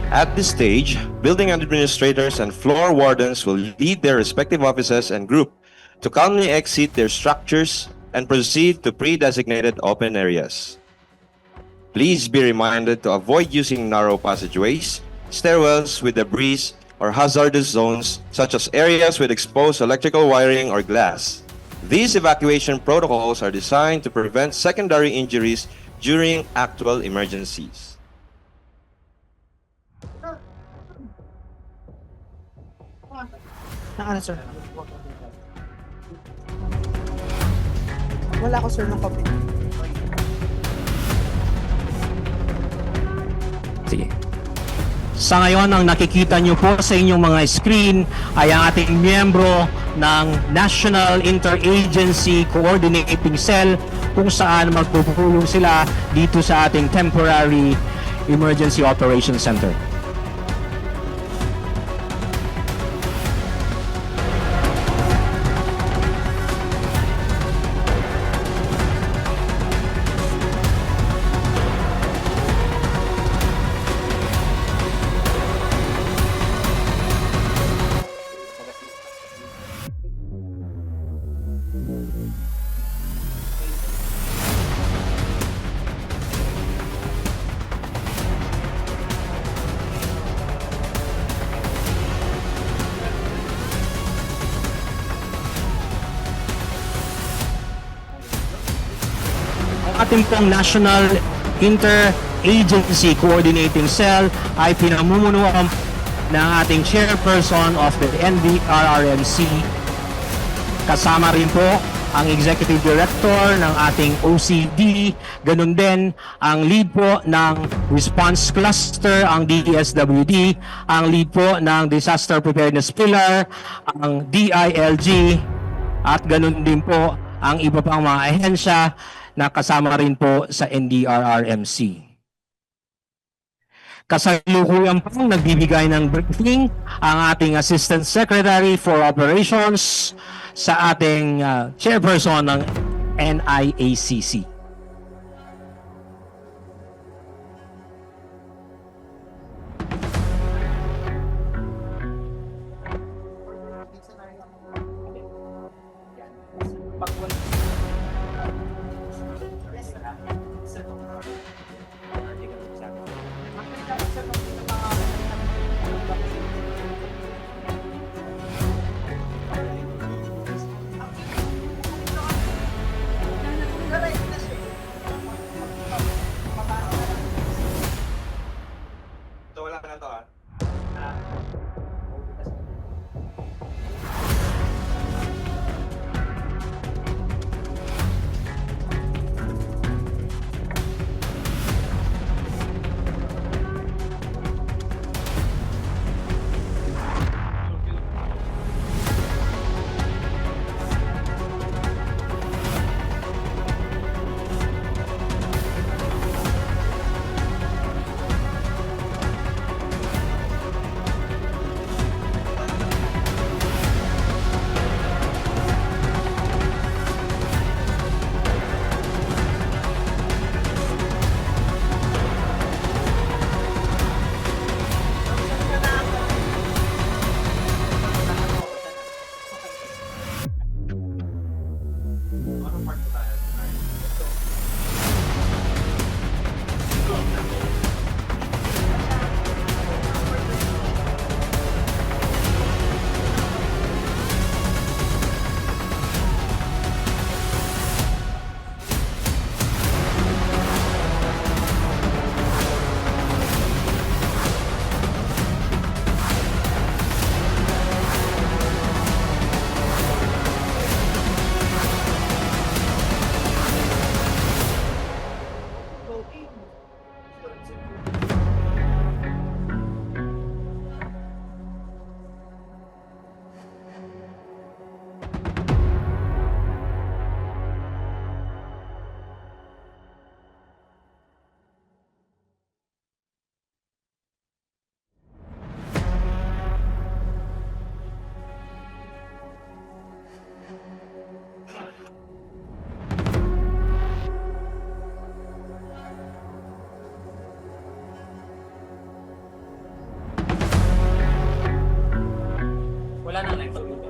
[SPEAKER 9] At this stage, building administrators and floor wardens will lead their respective offices and group to calmly exit their structures and proceed to pre-designated open areas. Please be reminded to avoid using narrow passageways, stairwells with debris, or hazardous zones such as areas with exposed electrical wiring or glass. These evacuation protocols are designed to prevent secondary injuries during actual emergencies.
[SPEAKER 8] Ano, sir? Wala ko, sir, ng copy.
[SPEAKER 1] Sige. Sa ngayon, ang nakikita nyo po sa inyong mga screen ay ang ating miyembro ng National Interagency Coordinating Cell kung saan magpupulong sila dito sa ating Temporary Emergency Operations Center. Ating pong National Interagency Coordinating Cell ay pinamumunuan ng ating chairperson of the NDRRMC. Kasama rin po ang executive director ng ating OCD, ganun din ang lead po ng response cluster, ang DSWD, ang lead po ng disaster preparedness pillar, ang DILG, at ganun din po ang iba pang mga ahensya na kasama rin po sa NDRRMC. Kasalukuyan pong nagbibigay ng briefing ang ating Assistant Secretary for Operations sa ating chairperson ng NIACC.
[SPEAKER 6] So wala ka na to ah.
[SPEAKER 8] Wala na naipag-ibig.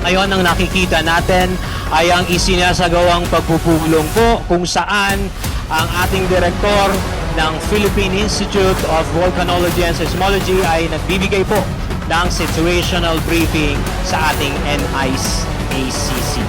[SPEAKER 1] Ngayon ang nakikita natin ay ang isinasagawang pagpupulong po kung saan ang ating direktor ng Philippine Institute of Volcanology and Seismology ay nagbibigay po ng situational briefing sa ating NICACC.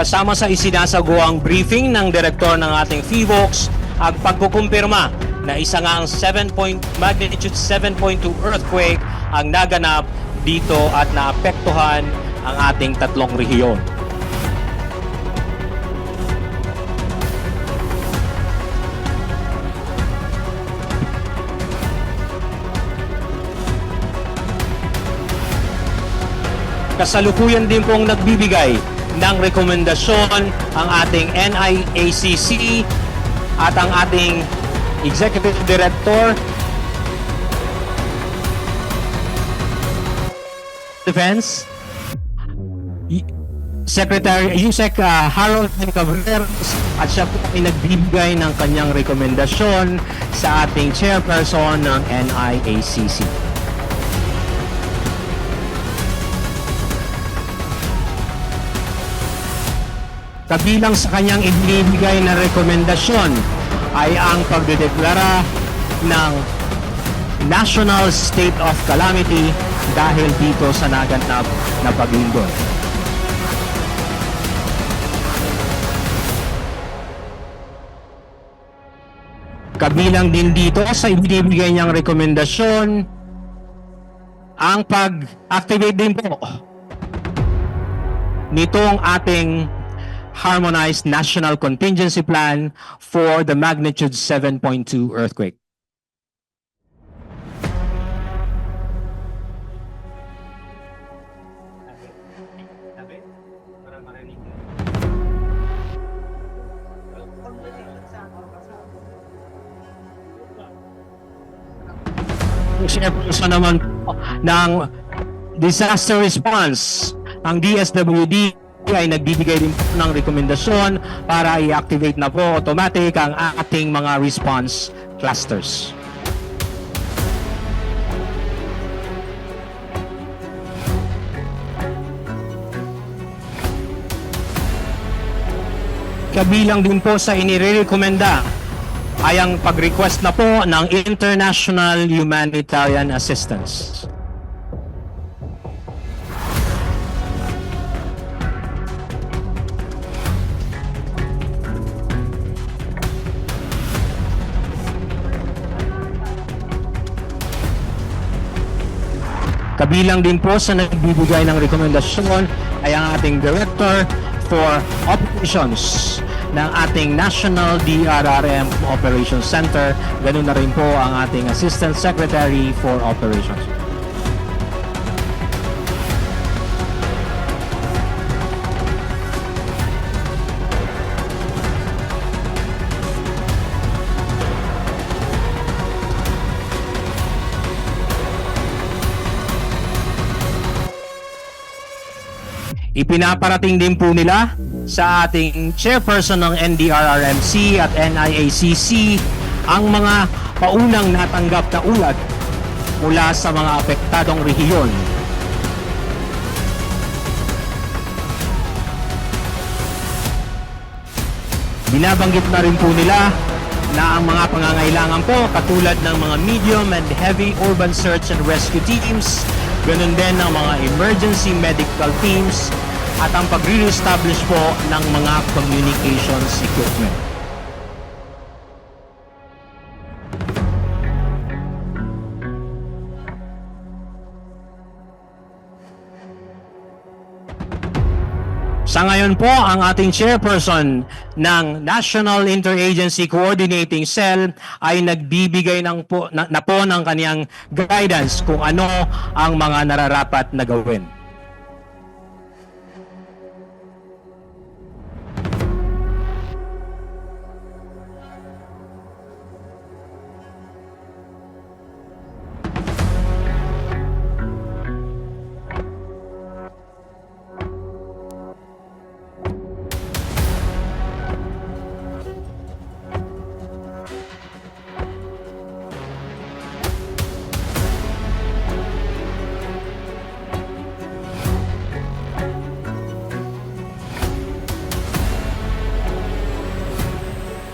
[SPEAKER 1] Kasama sa isinasagawang briefing ng direktor ng ating PHIVOLCS ang pagkukumpirma na isa nga ang magnitude 7.2 earthquake ang naganap dito at naapektuhan ang ating tatlong rehiyon. Kasalukuyan din pong nagbibigay ng rekomendasyon ang ating NIACC at ang ating Executive Director Defense Secretary Yusek Harold Cabreros, at siya po ay nagbibigay ng kanyang rekomendasyon sa ating chairperson ng NIACC. Kabilang sa kanyang ibinibigay na rekomendasyon ay ang pagdedeklara ng National State of Calamity dahil dito sa naganap na paglindol. Kabilang din dito sa ibinibigay niyang rekomendasyon ang pag-activate din po nitong ating Harmonized National Contingency Plan for the magnitude 7.2 earthquake. Chairperson naman ng disaster response, ang DSWD ay nagbibigay din ng rekomendasyon para i-activate na po automatic ang ating mga response clusters. Kabilang din po sa inirekomenda ay ang pag-request na po ng international humanitarian assistance. Kabilang din po sa nagbibigay ng rekomendasyon ay ang ating Director for Operations ng ating National NDRRMC Operations Center. Ganun na rin po ang ating Assistant Secretary for Operations. Ipinaparating din po nila sa ating chairperson ng NDRRMC at NIACC ang mga paunang natanggap na ulat mula sa mga apektadong rehiyon. Binabanggit na rin po nila na ang mga pangangailangan po katulad ng mga medium and heavy urban search and rescue teams, ganun din ng mga emergency medical teams at ang pag-re-establish po ng mga communications equipment. Sa ngayon po, ang ating chairperson ng National Interagency Coordinating Cell ay nagbibigay na po ng kaniyang guidance kung ano ang mga nararapat na gawin.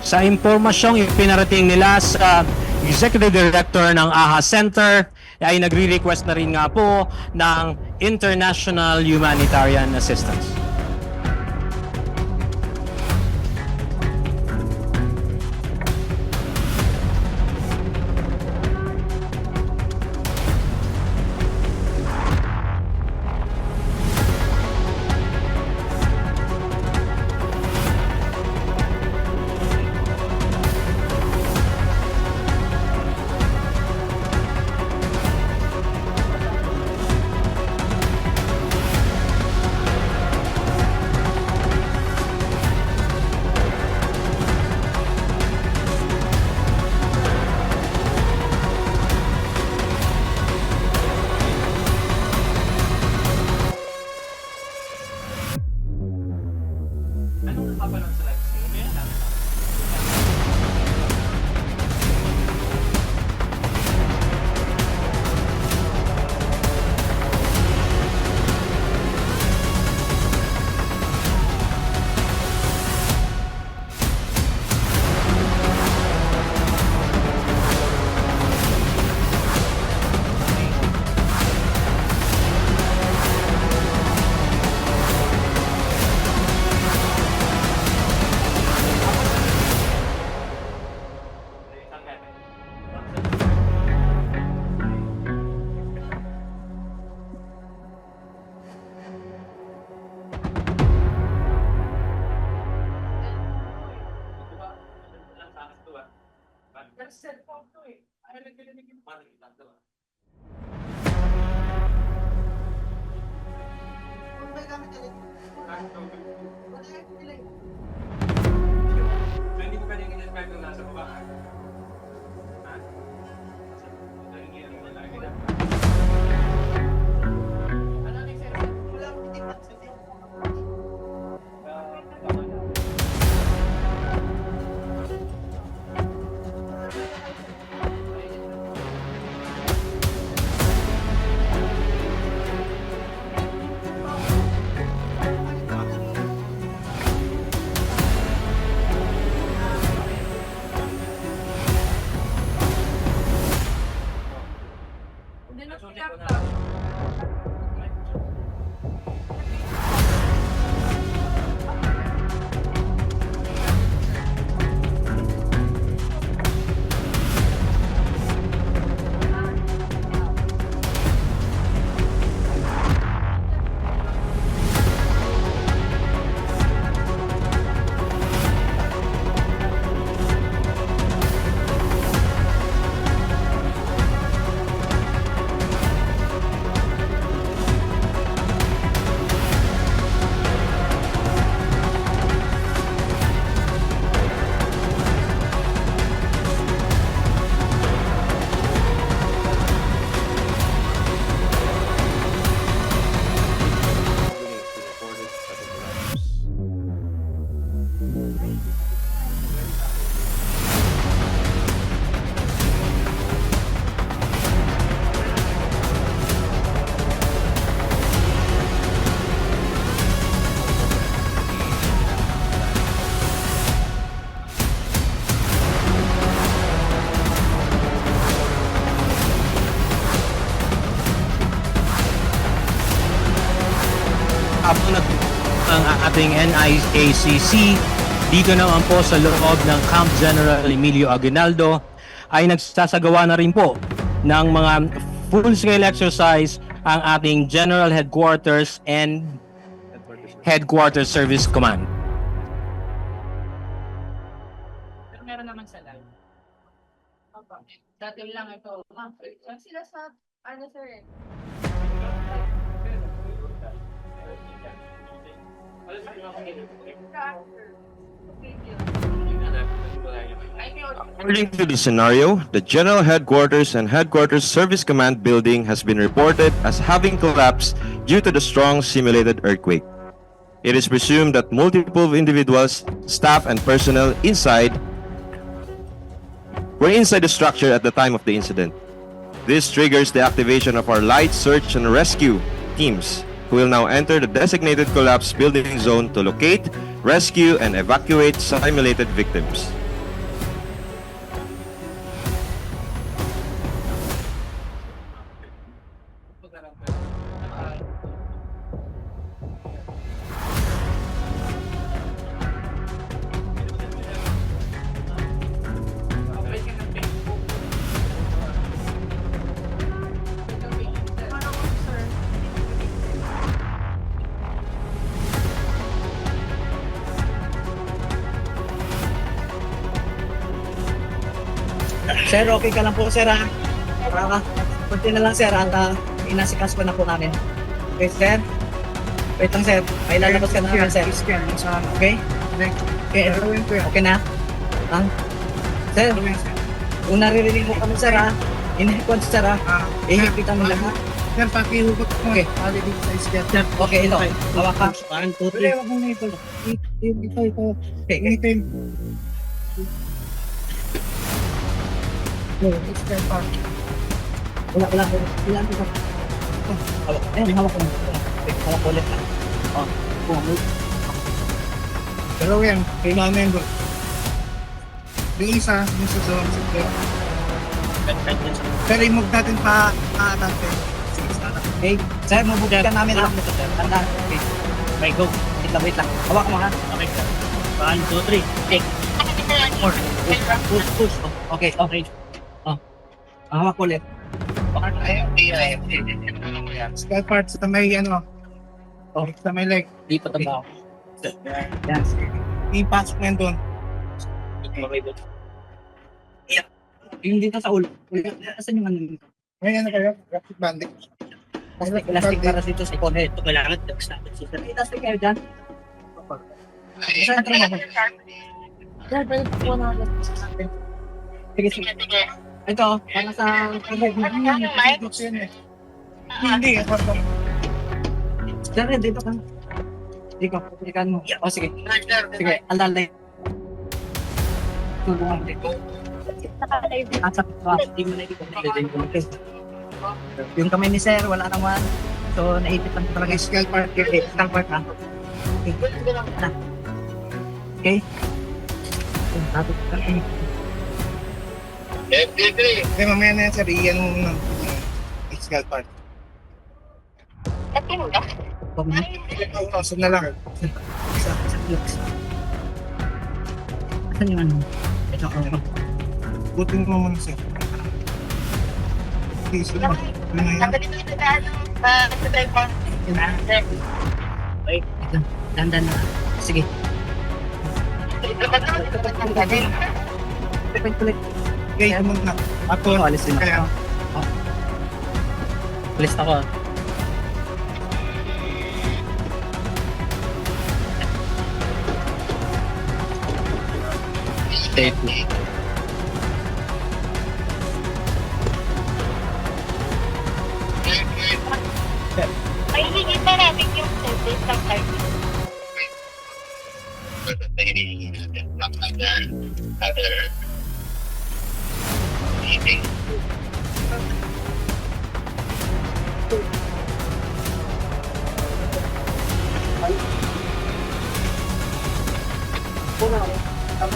[SPEAKER 1] Sa impormasyong ipinarating nila sa Executive Director ng AHA Center, ay nagre-request na rin nga po ng international humanitarian assistance.
[SPEAKER 6] Hindi ko pwedeng in-describe yung nasa baba.
[SPEAKER 1] habang ang ating NIACC dito naman po sa loob ng Camp General Emilio Aguinaldo ay nagsasagawa na rin po ng mga full-scale exercise ang ating General Headquarters and Headquarters Service Command.
[SPEAKER 8] Pero meron naman sa live. Dati lang ito. Sila sa, ano sir?
[SPEAKER 9] According to the scenario, the General Headquarters and Headquarters Service Command building has been reported as having collapsed due to the strong simulated earthquake. It is presumed that multiple individuals, staff, and personnel were inside the structure at the time of the incident. This triggers the activation of our light search and rescue teams, who will now enter the designated collapse building zone to locate, rescue, and evacuate simulated victims.
[SPEAKER 10] Sir, okay ka lang po, sir, ha? Kunti na lang, sir, at inasikas ko na po namin. Okay, sir? Wait lang, sir. May lalabas ka na naman, sir. Okay? Okay, okay na? Sir, kung naririnig mo kami, sir, ha? In-response, sir, ha? Ihipitan mo lahat.
[SPEAKER 4] Sir, pakihugot mo.
[SPEAKER 10] Okay.
[SPEAKER 4] Dito sa isket.
[SPEAKER 10] Okay, ito. Hawak ka. 1, 2, 3.
[SPEAKER 4] Wag mo na ito. Ito.
[SPEAKER 10] Okay,
[SPEAKER 4] Ito yung... Isket pa.
[SPEAKER 10] Wala. Hawak. Ayan, hawak ko. Okay, hawak ko ulit.
[SPEAKER 4] Dalawa yan. Kailangan yan doon. Yung isa, yung sa zone. Pero i-move natin pa natin.
[SPEAKER 10] Okay, sir, mabubukan namin ang tanda. Okay, okay, go. Wait lang. Hawak mo, ha? Okay, sir. 1, 2, 3. Take. More. Push. Okay. Hawak ulit.
[SPEAKER 4] Skull parts sa may ano. Sa may leg.
[SPEAKER 10] Di pa tanda ako. Yan.
[SPEAKER 4] I-pasok mo yan doon.
[SPEAKER 10] Yung dito sa ulo. Asan yung ano?
[SPEAKER 4] May ano kayo? Graphic bandage.
[SPEAKER 10] Elastic para dito sa ikon. Ito kailangan. May elastic kayo dyan. Saan ito naman?
[SPEAKER 4] Sir, pwede pa po na elastic sa atin.
[SPEAKER 10] Sige. Ito, para sa...
[SPEAKER 4] Hindi.
[SPEAKER 10] Sir, dito ka. Dito, pagkalikan mo. O, sige. Sige, alalay. Tulungan dito. Yung kamay ni sir, wala naman. So, naipit lang talaga.
[SPEAKER 4] Skull part.
[SPEAKER 10] Skull part, ha? Okay.
[SPEAKER 4] Okay, mamaya na yan, sir. Iyan mo ng skull part. Saan na lang.
[SPEAKER 10] Asan yung ano? Ito,
[SPEAKER 4] Butin mo muna, sir. Okay, so ano yan?
[SPEAKER 10] Wait, ito. Dandan na. Sige. Kulit.
[SPEAKER 4] Okay, muna. Ato.
[SPEAKER 10] Alis din ako. Alis ako. Stay put.
[SPEAKER 11] Ay, higit na natin yung service ng service.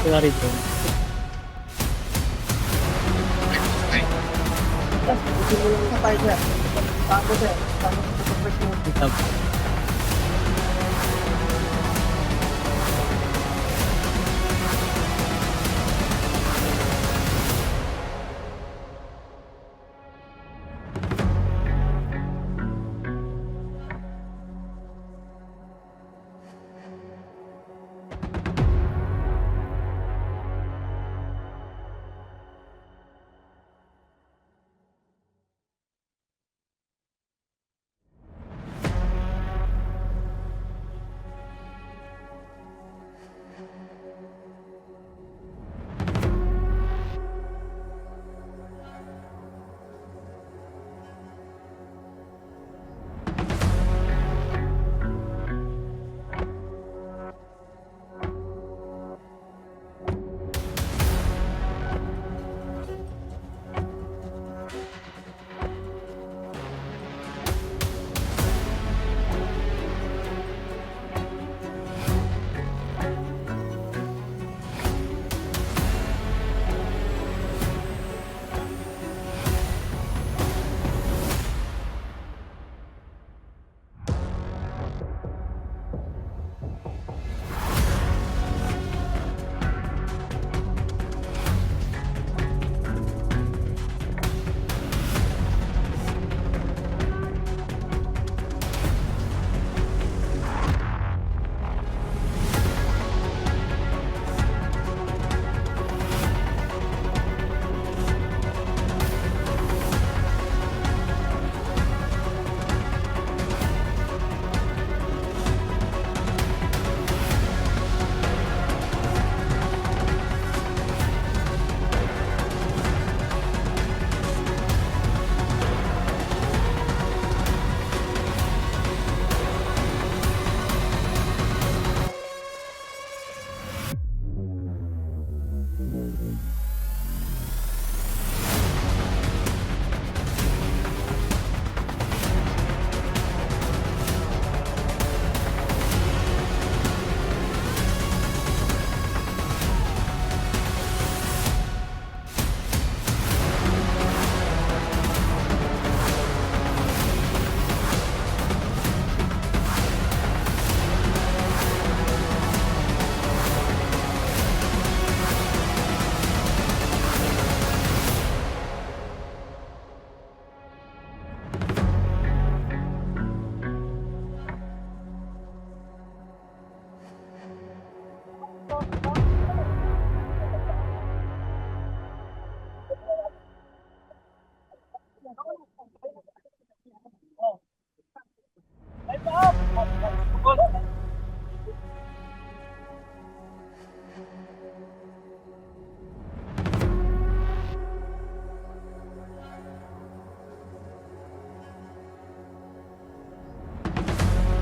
[SPEAKER 10] Wala rito.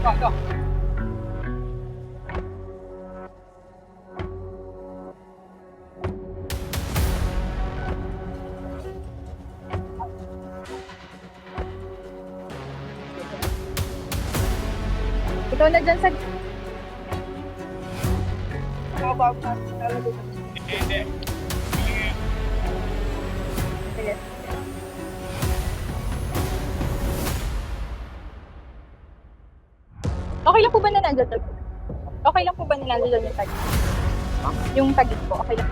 [SPEAKER 11] Ikaw na dyan sa... Okay lang po ba na nandyan? Okay lang po ba na nandyan yung tagit? Yung tagit po, okay lang.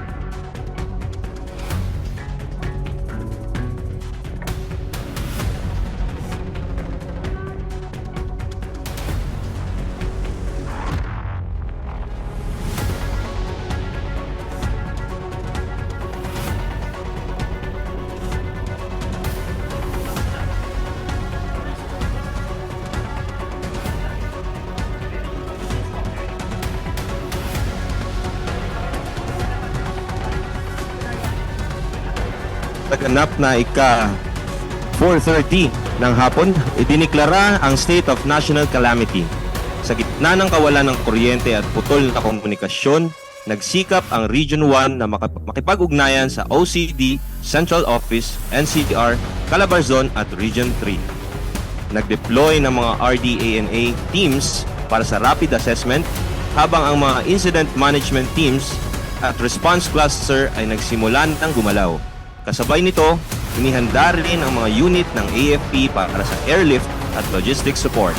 [SPEAKER 9] Naganap na ika 4:30 ng hapon, idiniklara ang state of national calamity. Sa gitna ng kawalan ng kuryente at putol na komunikasyon, nagsikap ang Region 1 na makipag-ugnayan sa OCD, Central Office, NCR, Calabarzon at Region 3. Nag-deploy ng mga RDANA teams para sa rapid assessment, habang ang mga incident management teams at response cluster ay nagsimula ng gumalaw. Kasabay nito, inihanda rin ang mga unit ng AFP para sa airlift at logistics support.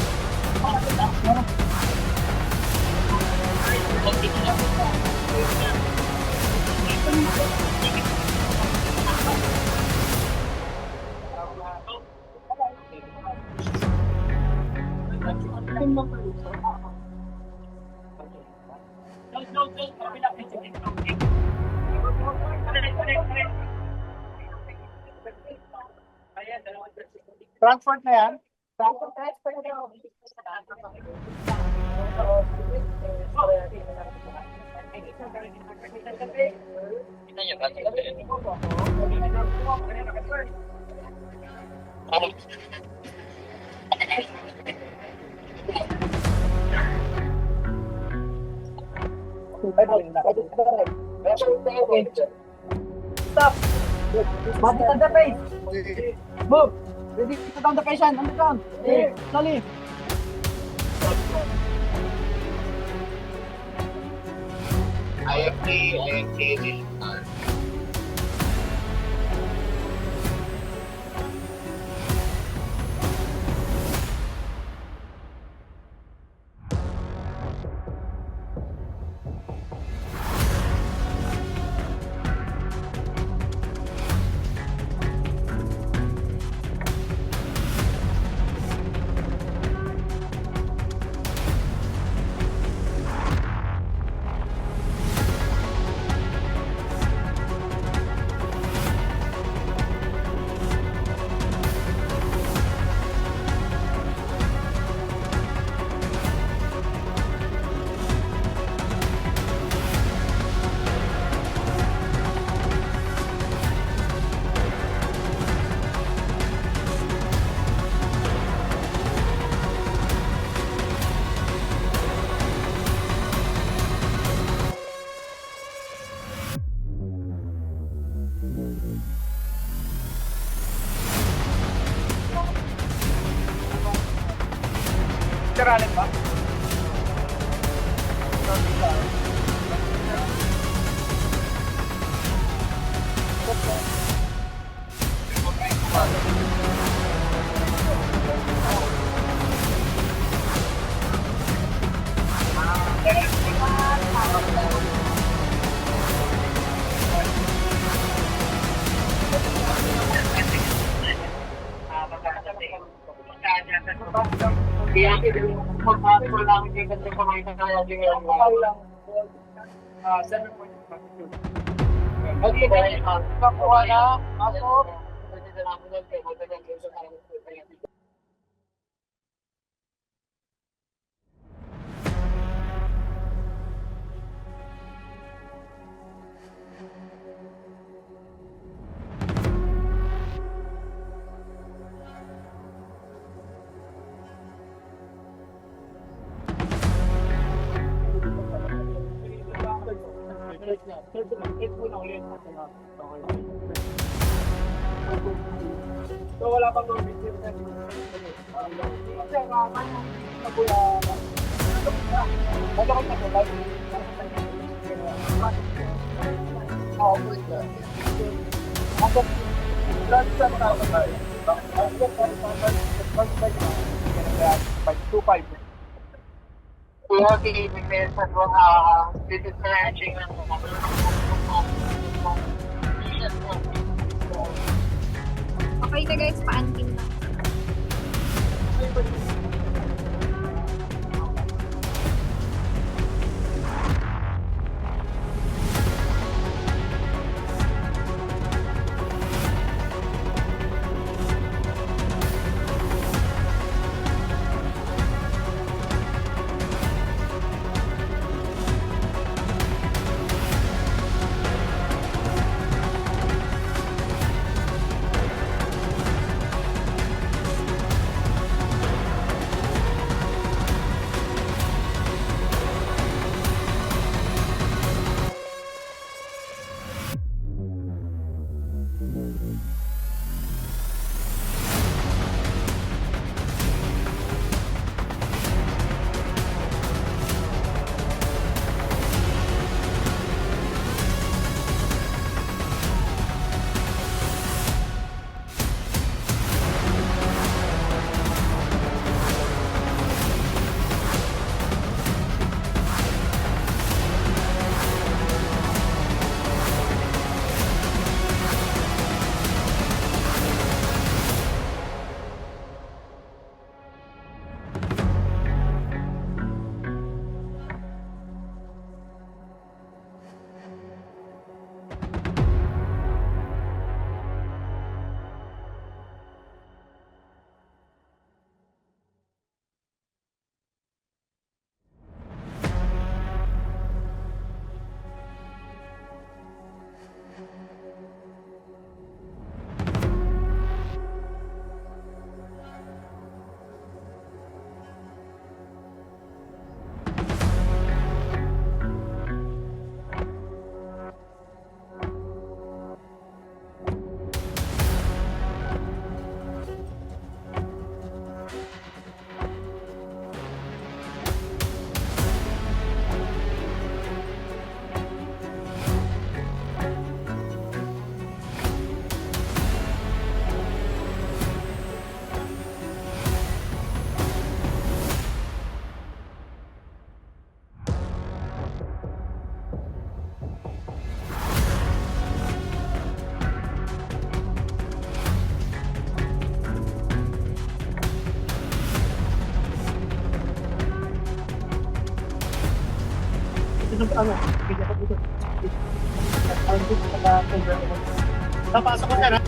[SPEAKER 10] Transport na yan? Stop! Body on the face! Move! Ready to down the patient, on the ground! Slowly!
[SPEAKER 12] IFP,
[SPEAKER 10] Siralit ba?
[SPEAKER 8] So wala pang
[SPEAKER 11] Okay na guys, paanting na.
[SPEAKER 10] Napasok ko na.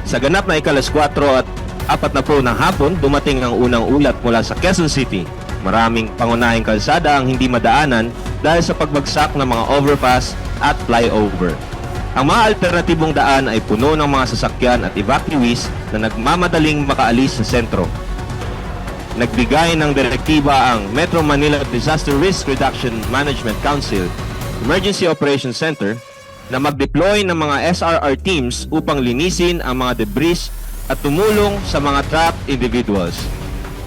[SPEAKER 9] Sa ganap na ikalas 4 at 40 ng hapon, dumating ang unang ulat mula sa Quezon City. Maraming pangunahing kalsada ang hindi madaanan dahil sa pagbagsak ng mga overpass at flyover. Ang mga alternatibong daan ay puno ng mga sasakyan at evacuees na nagmamadaling makaalis sa sentro. Nagbigay ng direktiba ang Metro Manila Disaster Risk Reduction Management Council Emergency Operations Center na mag-deploy ng mga SRR teams upang linisin ang mga debris at tumulong sa mga trapped individuals.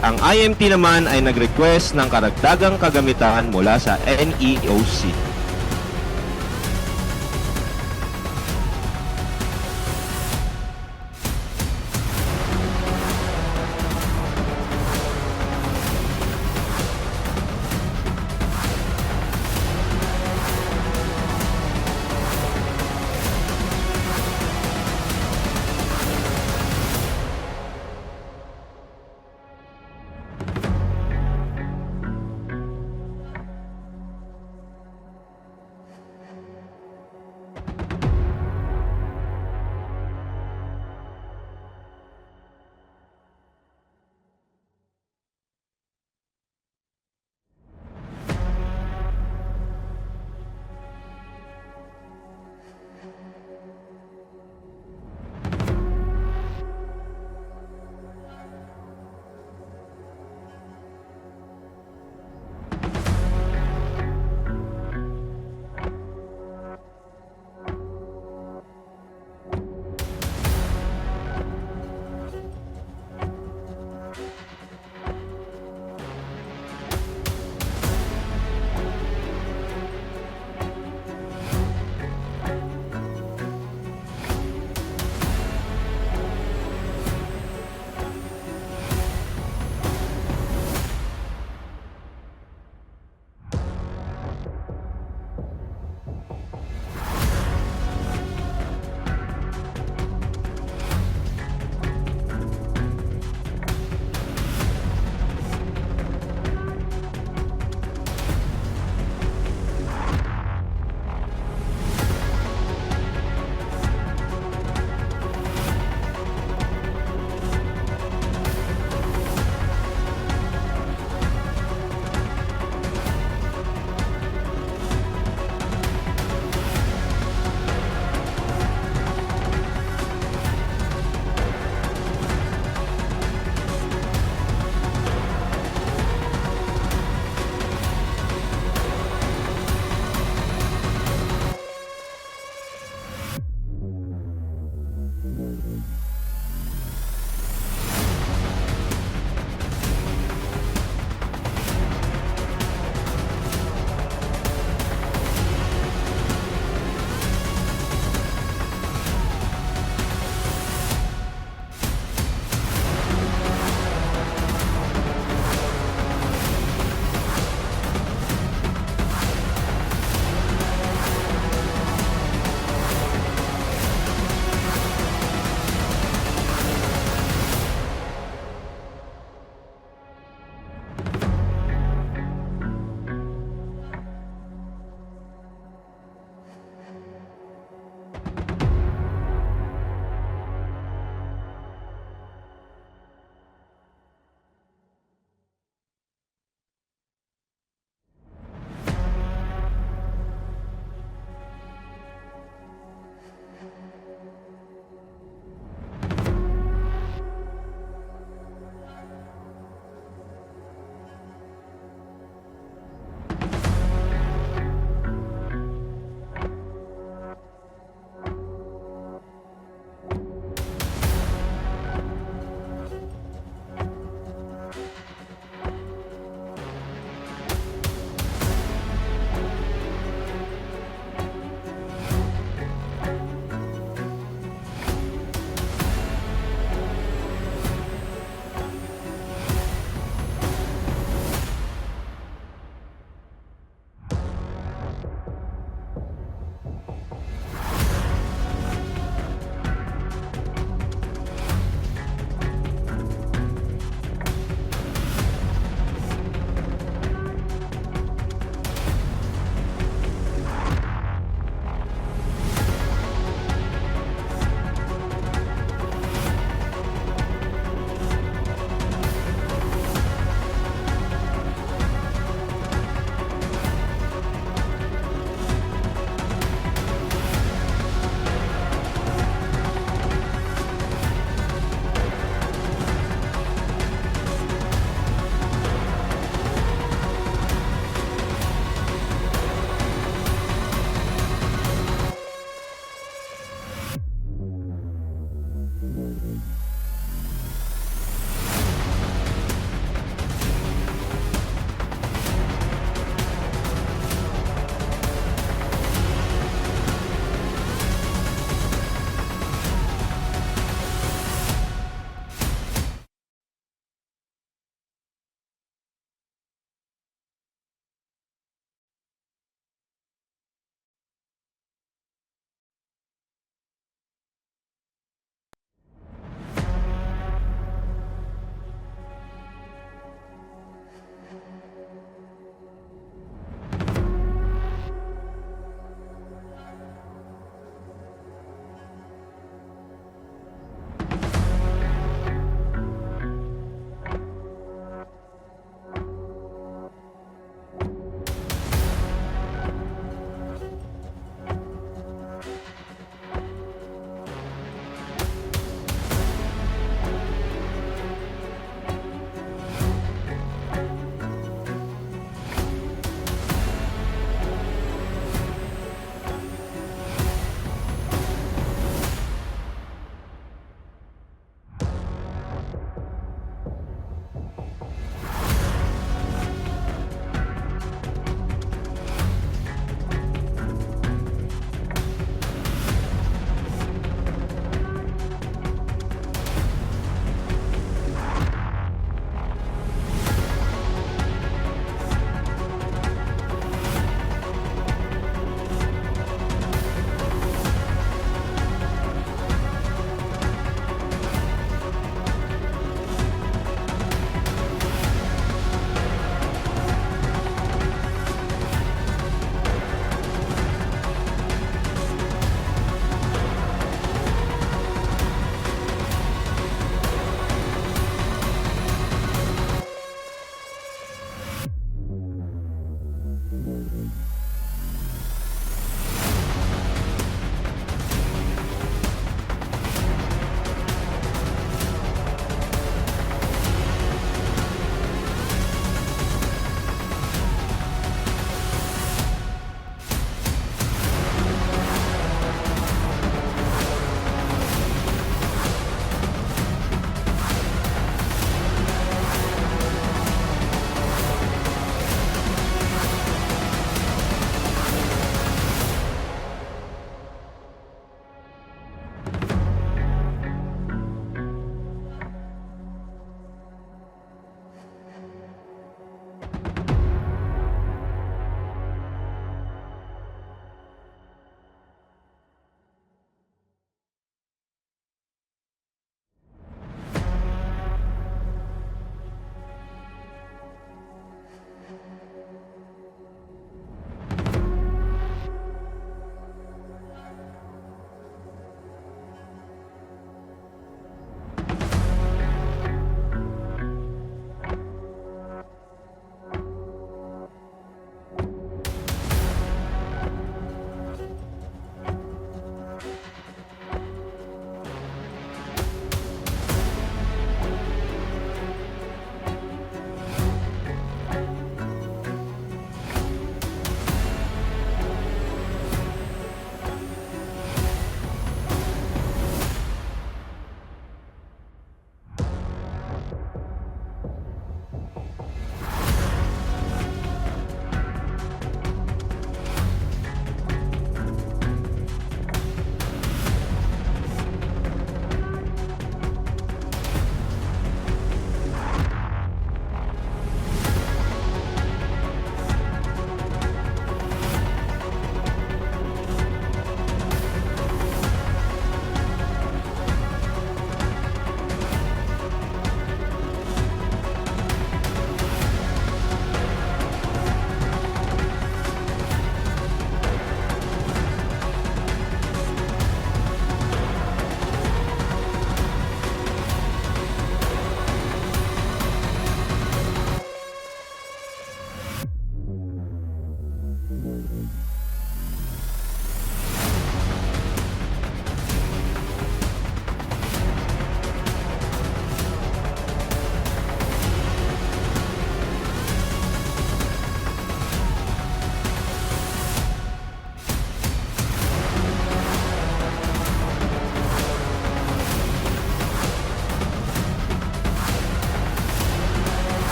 [SPEAKER 9] Ang IMT naman ay nag-request ng karagdagang kagamitan mula sa NEOC.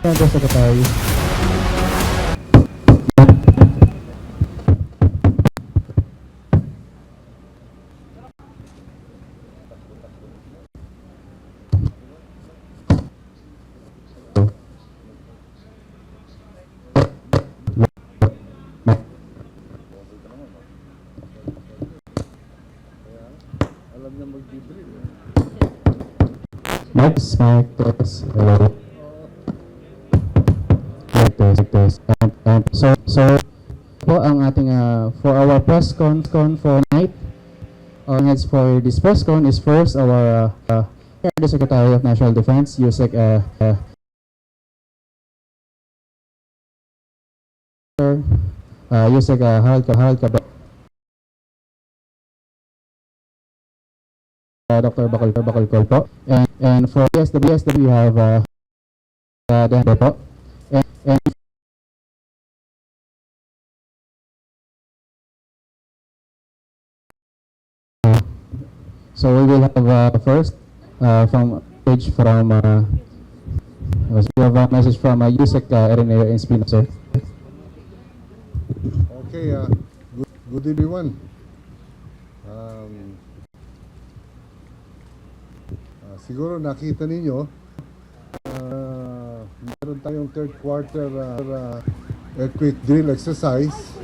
[SPEAKER 12] Secretary. Mic test. Hello. Mic test. So po ang ating for our press con for night. Our heads for this press con is first our the Secretary of National Defense, Yusek Yusek Harold Dr. Bakal po. And for BSW we have Dan po. And so we will have first from page from we have a message from Yusek Erineo Espino, sir.
[SPEAKER 13] Okay, good everyone. Siguro nakita ninyo, meron tayong third quarter earthquake drill exercise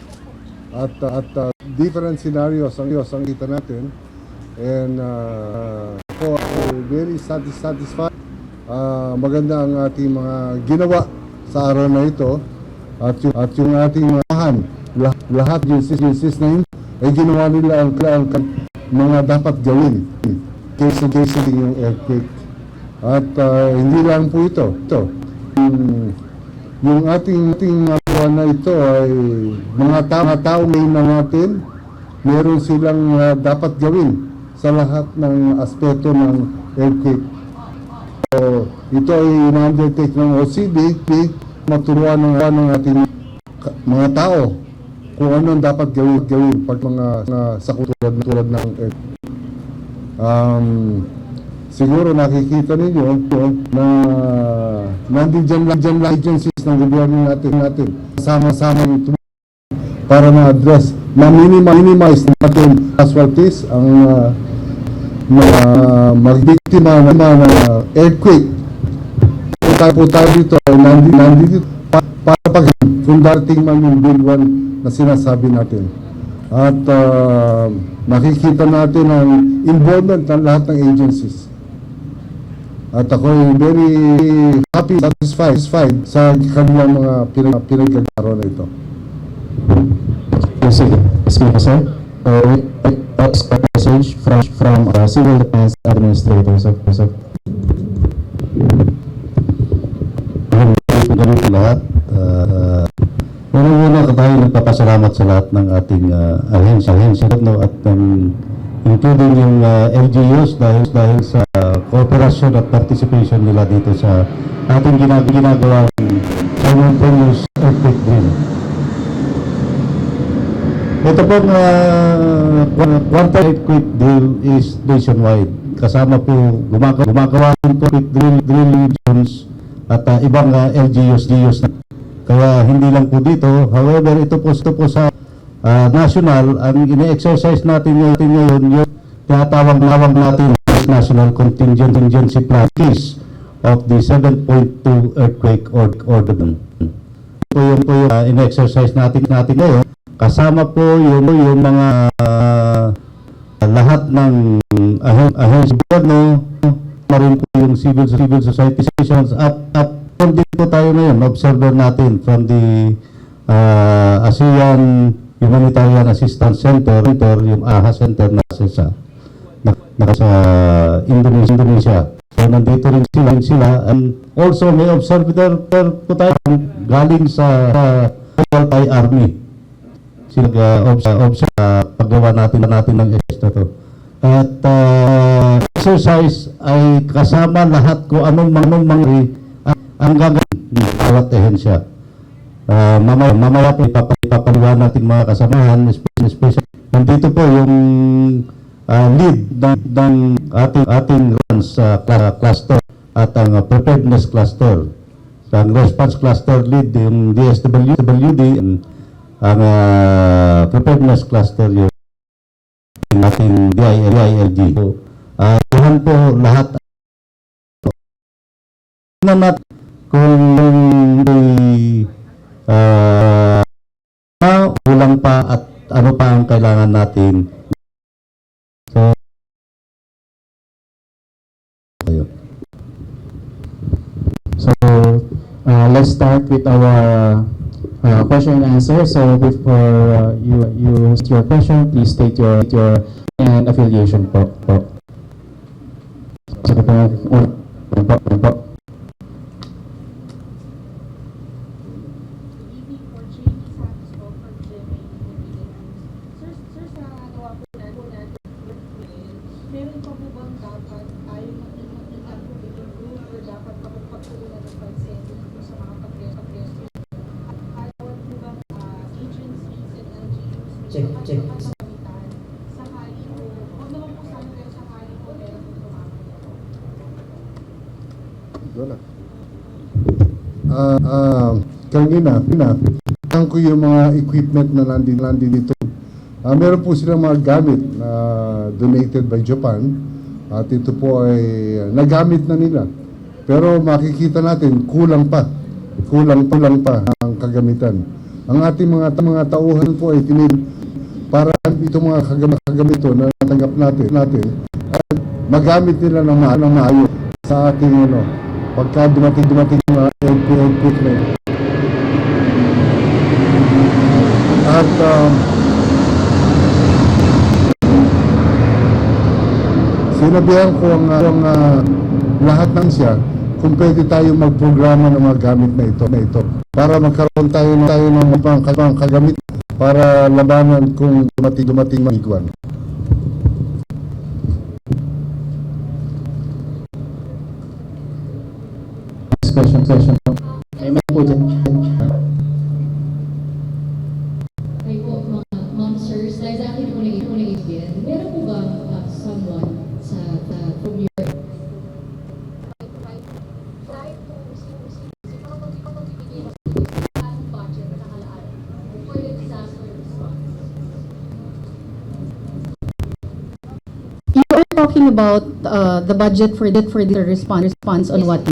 [SPEAKER 13] at different scenarios ang kita natin, and so very satisfied. Maganda ang ating mga ginawa sa araw na ito, at yung ating lahat yung systems na yun ay ginawa nila ang mga dapat gawin case yung earthquake. At hindi lang po ito. Yung ating gawa na ito ay mga tao ngayon na natin, meron silang dapat gawin sa lahat ng aspeto ng earthquake. So, ito ay in-undertake ng OCD, maturuan ng ating mga tao kung ano dapat gawin pag mga sakutulad ng earthquake. siguro nakikita ninyo na nandiyan lang agencies ng gobyerno natin sama-sama para ma-address, ma-minimize natin casualties, ang magbiktima ng earthquake. Po tayo dito, nandito para pag kung darating man yung Bill 1 na sinasabi natin. At nakikita natin ang involvement ng lahat ng agencies. At ako ay very happy, satisfied sa kanilang mga pinagkagaro na ito.
[SPEAKER 12] Yes, Speaker, sir. Expect message from Civil Defense Administrator, sir.
[SPEAKER 14] Ganito lahat. Una tayo nagpapasalamat sa lahat ng ating ahensya no, at including yung LGUs dahil sa cooperation at participation nila dito sa ating ginagawang simultaneous earthquake drill. Ito pong quarter earthquake drill is nationwide. Kasama po gumagawa ng earthquake drill regions at ibang LGUs na. Kaya hindi lang po dito. However, ito po sa national, ang ine-exercise natin ngayon yung tinatawag natin National Contingency Plan case of the 7.2 earthquake order. Ito yung ine-exercise natin ngayon. Kasama po yung mga lahat ng ahensya gobyerno, maroon po yung civil society stations at dito tayo ngayon, observer natin from the ASEAN Humanitarian Assistance Center, yung AHA Center na sa Indonesia. So nandito rin sila and also may observer po tayo galing sa Thai Army. Sila observe paggawa natin ng extra to. At exercise ay kasama lahat kung anong ang gagawin ng bawat ehensya. Mamaya po ipapaliwan natin mga kasamahan, especially nandito po yung lead ng ating runs cluster at ang preparedness cluster. Ang response cluster lead yung DSWD, ang preparedness cluster yung ating DILG. Tuhan po lahat naman kung kulang pa at ano pa ang kailangan natin.
[SPEAKER 12] So let's start with our question and answer. So before you ask your question, please state your and affiliation po. So po.
[SPEAKER 10] Check.
[SPEAKER 13] Kanina, ang ko yung mga equipment na nandito dito. Meron po silang mga gamit na donated by Japan at ito po ay nagamit na nila. Pero makikita natin kulang pa ang kagamitan. Ang ating mga tauhan po ay para itong mga kagamito na natanggap natin at magamit nila ng maayos sa ating pagka dumating mga equipment. At sinabihan ko ang lahat ng siya kung pwede tayo magprograma ng mga gamit na ito para magkaroon tayo ng mga kagamit para labanan kung dumating migwan.
[SPEAKER 12] Question. May po dyan.
[SPEAKER 15] Ay po, ma'am, sirs, dahil sa akin po nag-ibigin, meron po ba someone from your
[SPEAKER 5] talking about the budget for the response on what?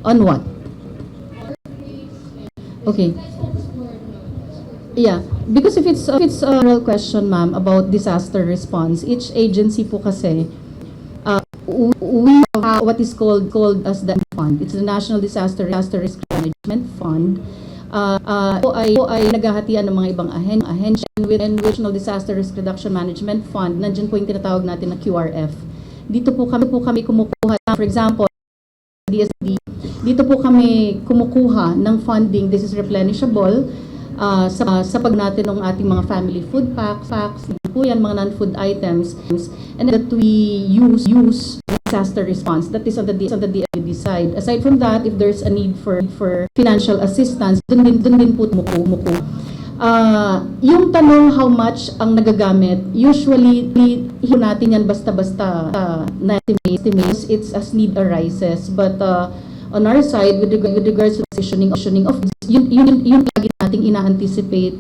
[SPEAKER 5] On what? Okay. Yeah, because if it's a real question, ma'am, about disaster response, each agency po kasi we have what is called as the fund. It's the National Disaster Risk Management Fund. Po ay naghahatian ng mga ibang ahensya with National Disaster Risk Reduction Management Fund. Nandiyan po yung tinatawag natin na QRF. Dito po kami kumukuha, for example, NSED. Dito po kami kumukuha ng funding. This is replenishable. Sa pag natin ng ating mga family food packs, po yan, mga non-food items, and that we use disaster response. That is on the DFWD side. Aside from that, if there's a need for financial assistance, dun din po muku. Yung tanong how much ang nagagamit, usually natin yan basta-basta na estimate, it's as need arises. But on our side, with regards to positioning of yung lagi nating ina-anticipate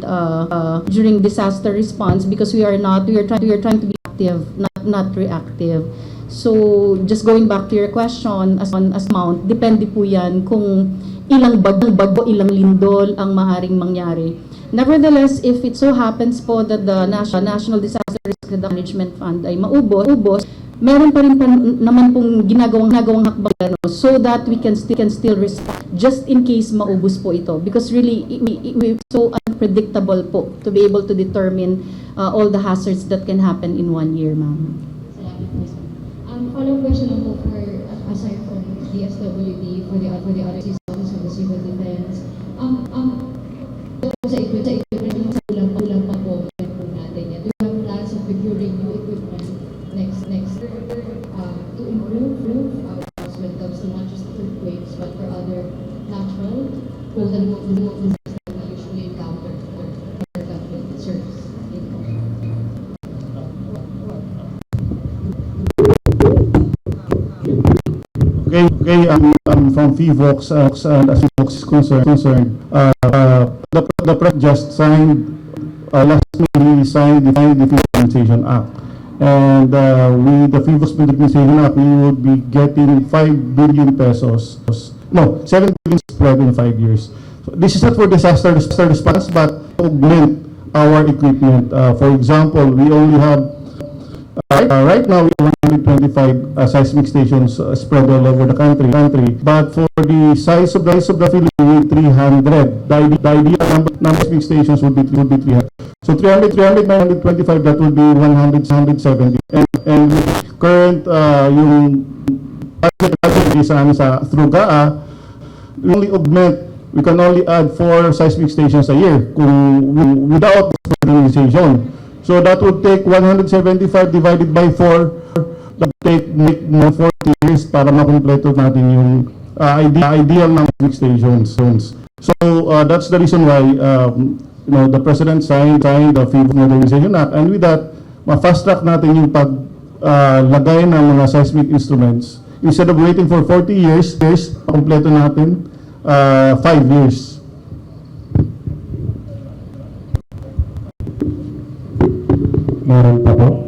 [SPEAKER 5] during disaster response, because we are trying to be active, not reactive. So just going back to your question as amount, depende po yan kung ilang bago, ilang lindol ang maaaring mangyari. Nevertheless, if it so happens po that the National Disaster Risk Management Fund ay maubos, meron pa rin naman pong ginagawang hakbang so that we can still respond just in case maubos po ito, because really we so unpredictable po to be able to determine all the hazards that can happen in 1 year, ma'am.
[SPEAKER 15] Follow-up question ako for aside from the SWD for the other systems of the civil defense. Sa equipment yung kulang pa po natin yan. Do you have plans of procuring new equipment next to improve when it comes to not just earthquakes but for other natural disasters that we usually encounter for our government service?
[SPEAKER 14] Okay, I'm from FIVOX, and as FIVOX is concerned, the President just signed, last May, he signed the Modernization Act. And with the FIVOX Modernization Act, we would be getting 5 billion pesos, no, 7 billion spread in 5 years. So this is not for disaster response, but augment our equipment. For example, we only have right now we have 125 seismic stations spread all over the country. But for the size of the Philippines, 300. The ideal number of seismic stations would be 300. So 300, 925, that would be 170. And current yung budget sa through GAA, we only augment. We can only add 4 seismic stations a year without modernization. So that would take 175 divided by 4. That would take 40 years para makumpleto natin yung ideal ng stations. So that's the reason why the President signed the FIVOX Modernization Act, and with that, ma-fast track natin yung paglagay ng mga seismic instruments. Instead of waiting for 40 years, makumpleto natin 5 years.
[SPEAKER 12] Meron pa po?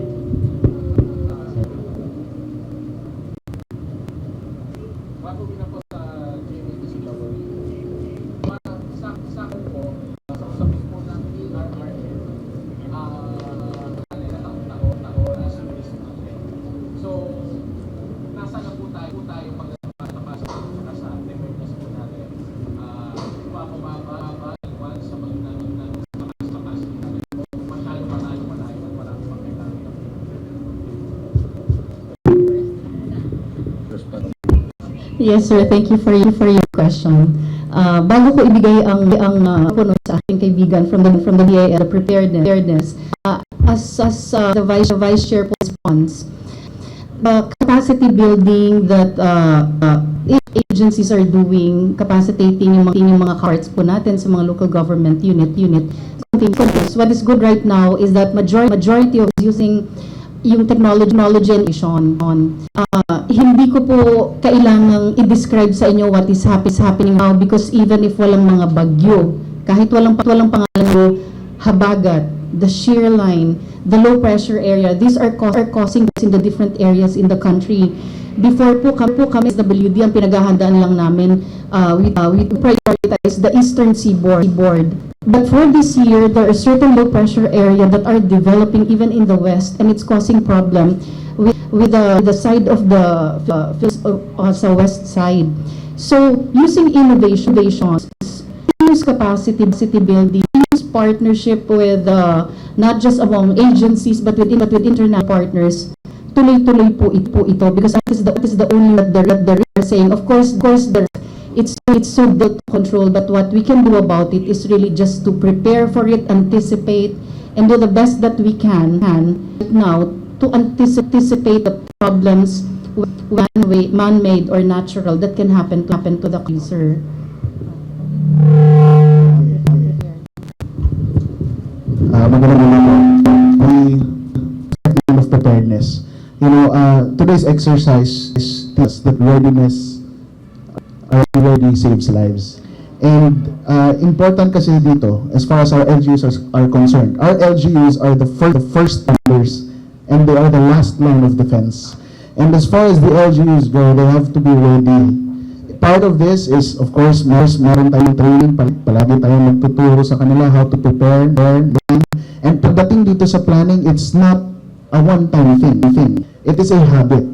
[SPEAKER 5] Yes, sir. Thank you for your question. Bago ko ibigay ang puno sa aking kaibigan from the DIL, the preparedness, as the vice chair response, capacity building that agencies are doing, capacitating yung mga cards po natin sa mga local government unit. What is good right now is that majority of using yung technology and on. Hindi ko po kailangang i-describe sa inyo what is happening now, because even if walang mga bagyo, kahit walang pangalan, habagat,
[SPEAKER 15] the shear line, the low pressure area. These are causing in the different areas in the country. Before po kami SWD, ang pinaghahandaan lang namin, we prioritize the eastern seaboard. But for this year, there are certain low pressure area that are developing even in the west, and it's causing problem with the side of the sa west side. So using innovations, use capacity building, use partnership with not just among agencies but with international partners. Tuloy-tuloy po ito because that is the only that they're saying. Of course, it's so difficult to control, but what we can do about it is really just to prepare for it, anticipate, and do the best that we can now to anticipate the problems, man-made or natural, that can happen to the user.
[SPEAKER 12] Magandang umaga po. We of preparedness. You know, today's exercise is that readiness already saves lives. And important kasi dito, as far as our LGUs are concerned, our LGUs are the first members and they are the last line of defense. And as far as the LGUs go, they have to be ready. Part of this is, of course, meron tayong training, palagi tayong magtuturo sa kanila how to prepare. And pagdating dito sa planning, it's not a one-time thing. It is a habit.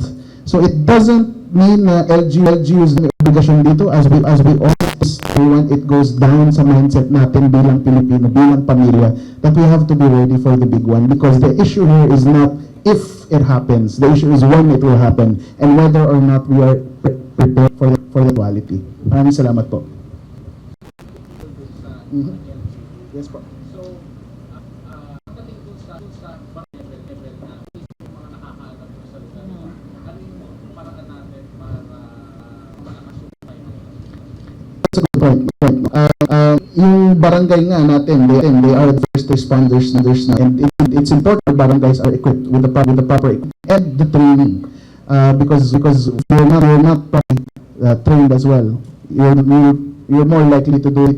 [SPEAKER 12] So it doesn't mean na LGUs na obligasyon dito as we always want, it goes down sa mindset natin bilang Pilipino, bilang pamilya, that we have to be ready for the big one, because the issue here is not if it happens, the issue is when it will happen and whether or not we are prepared for the quality. Maraming salamat po. Yes po. Point. Yung barangay nga natin, they are the first responders na, and it's important that barangays are equipped with the proper equipment and the training, because we're not properly trained as well. You're more likely to do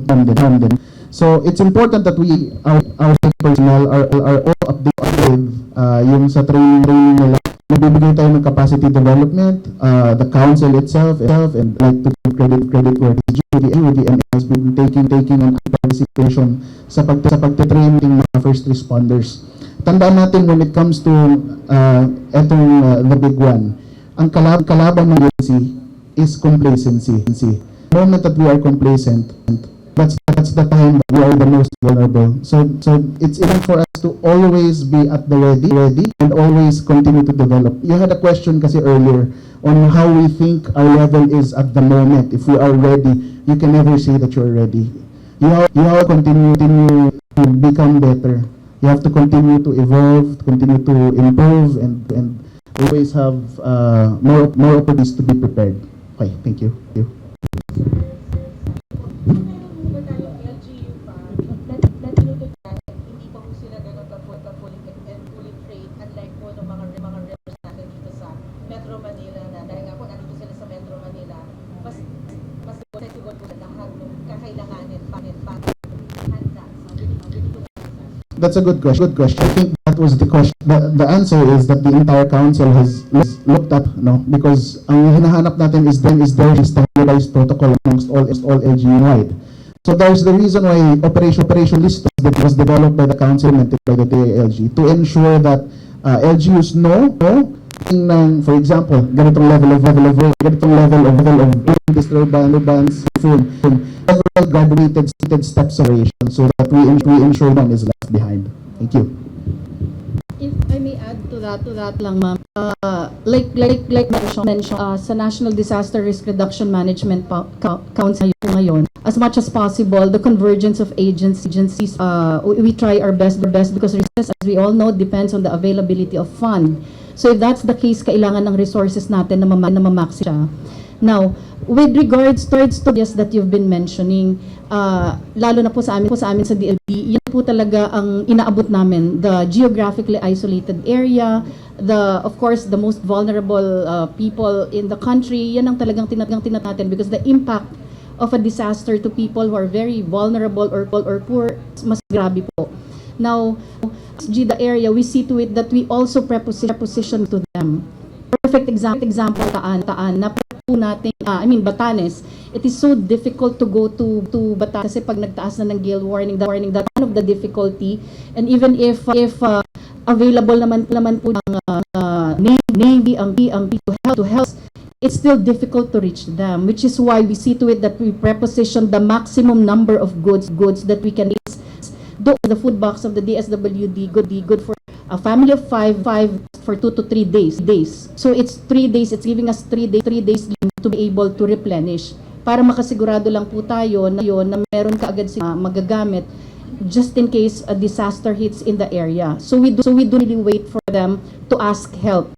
[SPEAKER 12] harm than. So it's important that our personnel are all updated yung sa training nila. Nagbibigay tayo ng capacity development, the council itself, and like to give credit where it's due. The NSED has been taking an participation sa pagtitrain ng mga first responders. Tandaan natin when it comes to the big one, ang kalaban ng agency is complacency. The moment that we are complacent, that's the time that we are the most vulnerable. So it's important for us to always be at the ready and always continue to develop. You had a question kasi earlier on how we think our level is at the moment. If we are ready, you can never say that you're ready. You have to continue to become better. You have to continue to evolve, continue to improve, and always have more opportunities to be prepared. Okay, thank you. That's a good question. I think that was the question. The answer is that the entire council has looked at, because ang hinahanap natin is there is standardized protocol amongst all LGU-wide. So there's the reason why operation list was developed by the council and by the DILG to ensure that LGUs know, for example, ganitong level of bands, several graduated steps of operation, so that we ensure none is left behind. Thank you.
[SPEAKER 15] If I may add to that lang, ma'am, like mentioned, sa National Disaster Risk Reduction Management Council ngayon, as much as possible, the convergence of agencies, we try our best because resources, as we all know, depends on the availability of fund. So if that's the case, kailangan ng resources natin na mamax siya. Now, with regards to yes that you've been mentioning, lalo na po sa amin sa DLP, yan po talaga ang inaabot namin, the geographically isolated area, of course the most vulnerable people in the country. Yan ang talagang tinat natin, because the impact of a disaster to people who are very vulnerable or poor, mas grabe po.
[SPEAKER 5] Now, the area, we see to it that we also preposition to them. Perfect example, Taan, na po natin, Batanes, it is so difficult to go to Batanes kasi pag nagtaas na ng gale warning, that one of the difficulty, and even if available naman po ang Navy, ang to help, it's still difficult to reach them, which is why we see to it that we preposition the maximum number of goods that we can use. The food box of the DSWD, good for a family of five for 2 to 3 days. So it's 3 days, it's giving us 3 days to be able to replenish. Para makasigurado lang po tayo na meron kaagad sila magagamit just in case a disaster hits in the area. So we do really wait for them to ask help.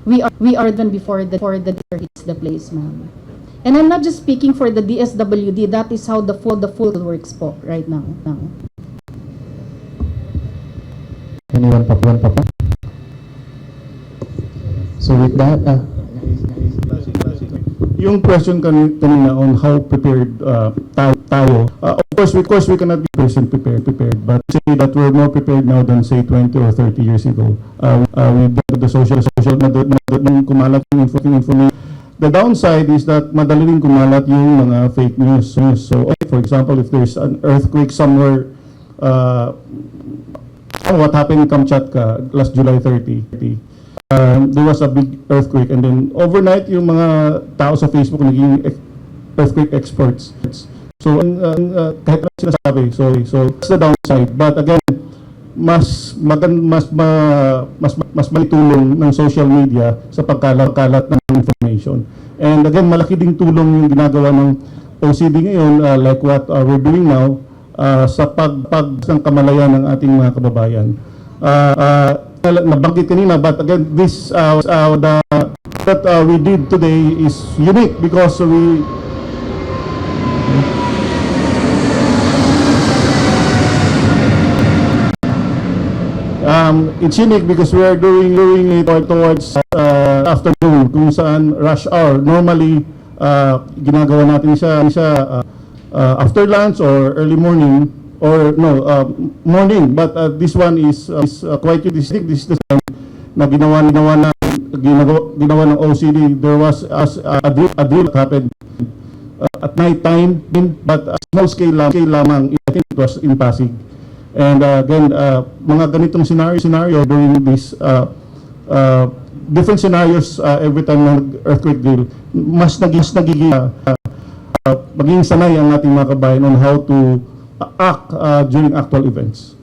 [SPEAKER 5] We are done before the disaster hits the place, ma'am. And I'm not just speaking for the DSWD, that is how the full works po right now.
[SPEAKER 12] Anyone pa? So with that,
[SPEAKER 16] yung question kanina on how prepared tayo. Of course, we cannot be prepared, but say that we're more prepared now than say 20 or 30 years ago. We brought the social na kumalat yung information. The downside is that madali rin kumalat yung mga fake news. So, for example, if there's an earthquake somewhere, what happened in Kamchatka last July 30, there was a big earthquake, and then overnight yung mga tao sa Facebook naging earthquake experts. So kahit na sinasabi, so that's the downside. But again, mas malitulong ng social media sa pagkalat ng information. And again, malaki ding tulong yung ginagawa ng OCD ngayon, like what we're doing now, sa ng kamalayan ng ating mga kababayan. Nabanggit kanina, but again, this that we did today is unique because it's unique because we are doing it towards afternoon, kung saan rush hour. Normally, ginagawa natin siya after lunch or early morning, or morning. But this one is quite unique. This is the time na ginawa ng OCD. There was a drill that happened at night time, but a small scale lamang. I think it was in Pasig. And again, mga ganitong scenario during this different scenarios every time ng earthquake drill, mas nagiging maging sanay ang ating mga kabayan on how to act during actual events.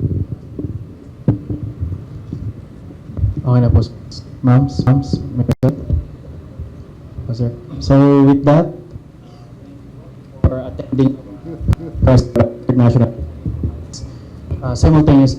[SPEAKER 12] okay na po. Ma'ams, may question? Sir. So with that, for attending International Simultaneous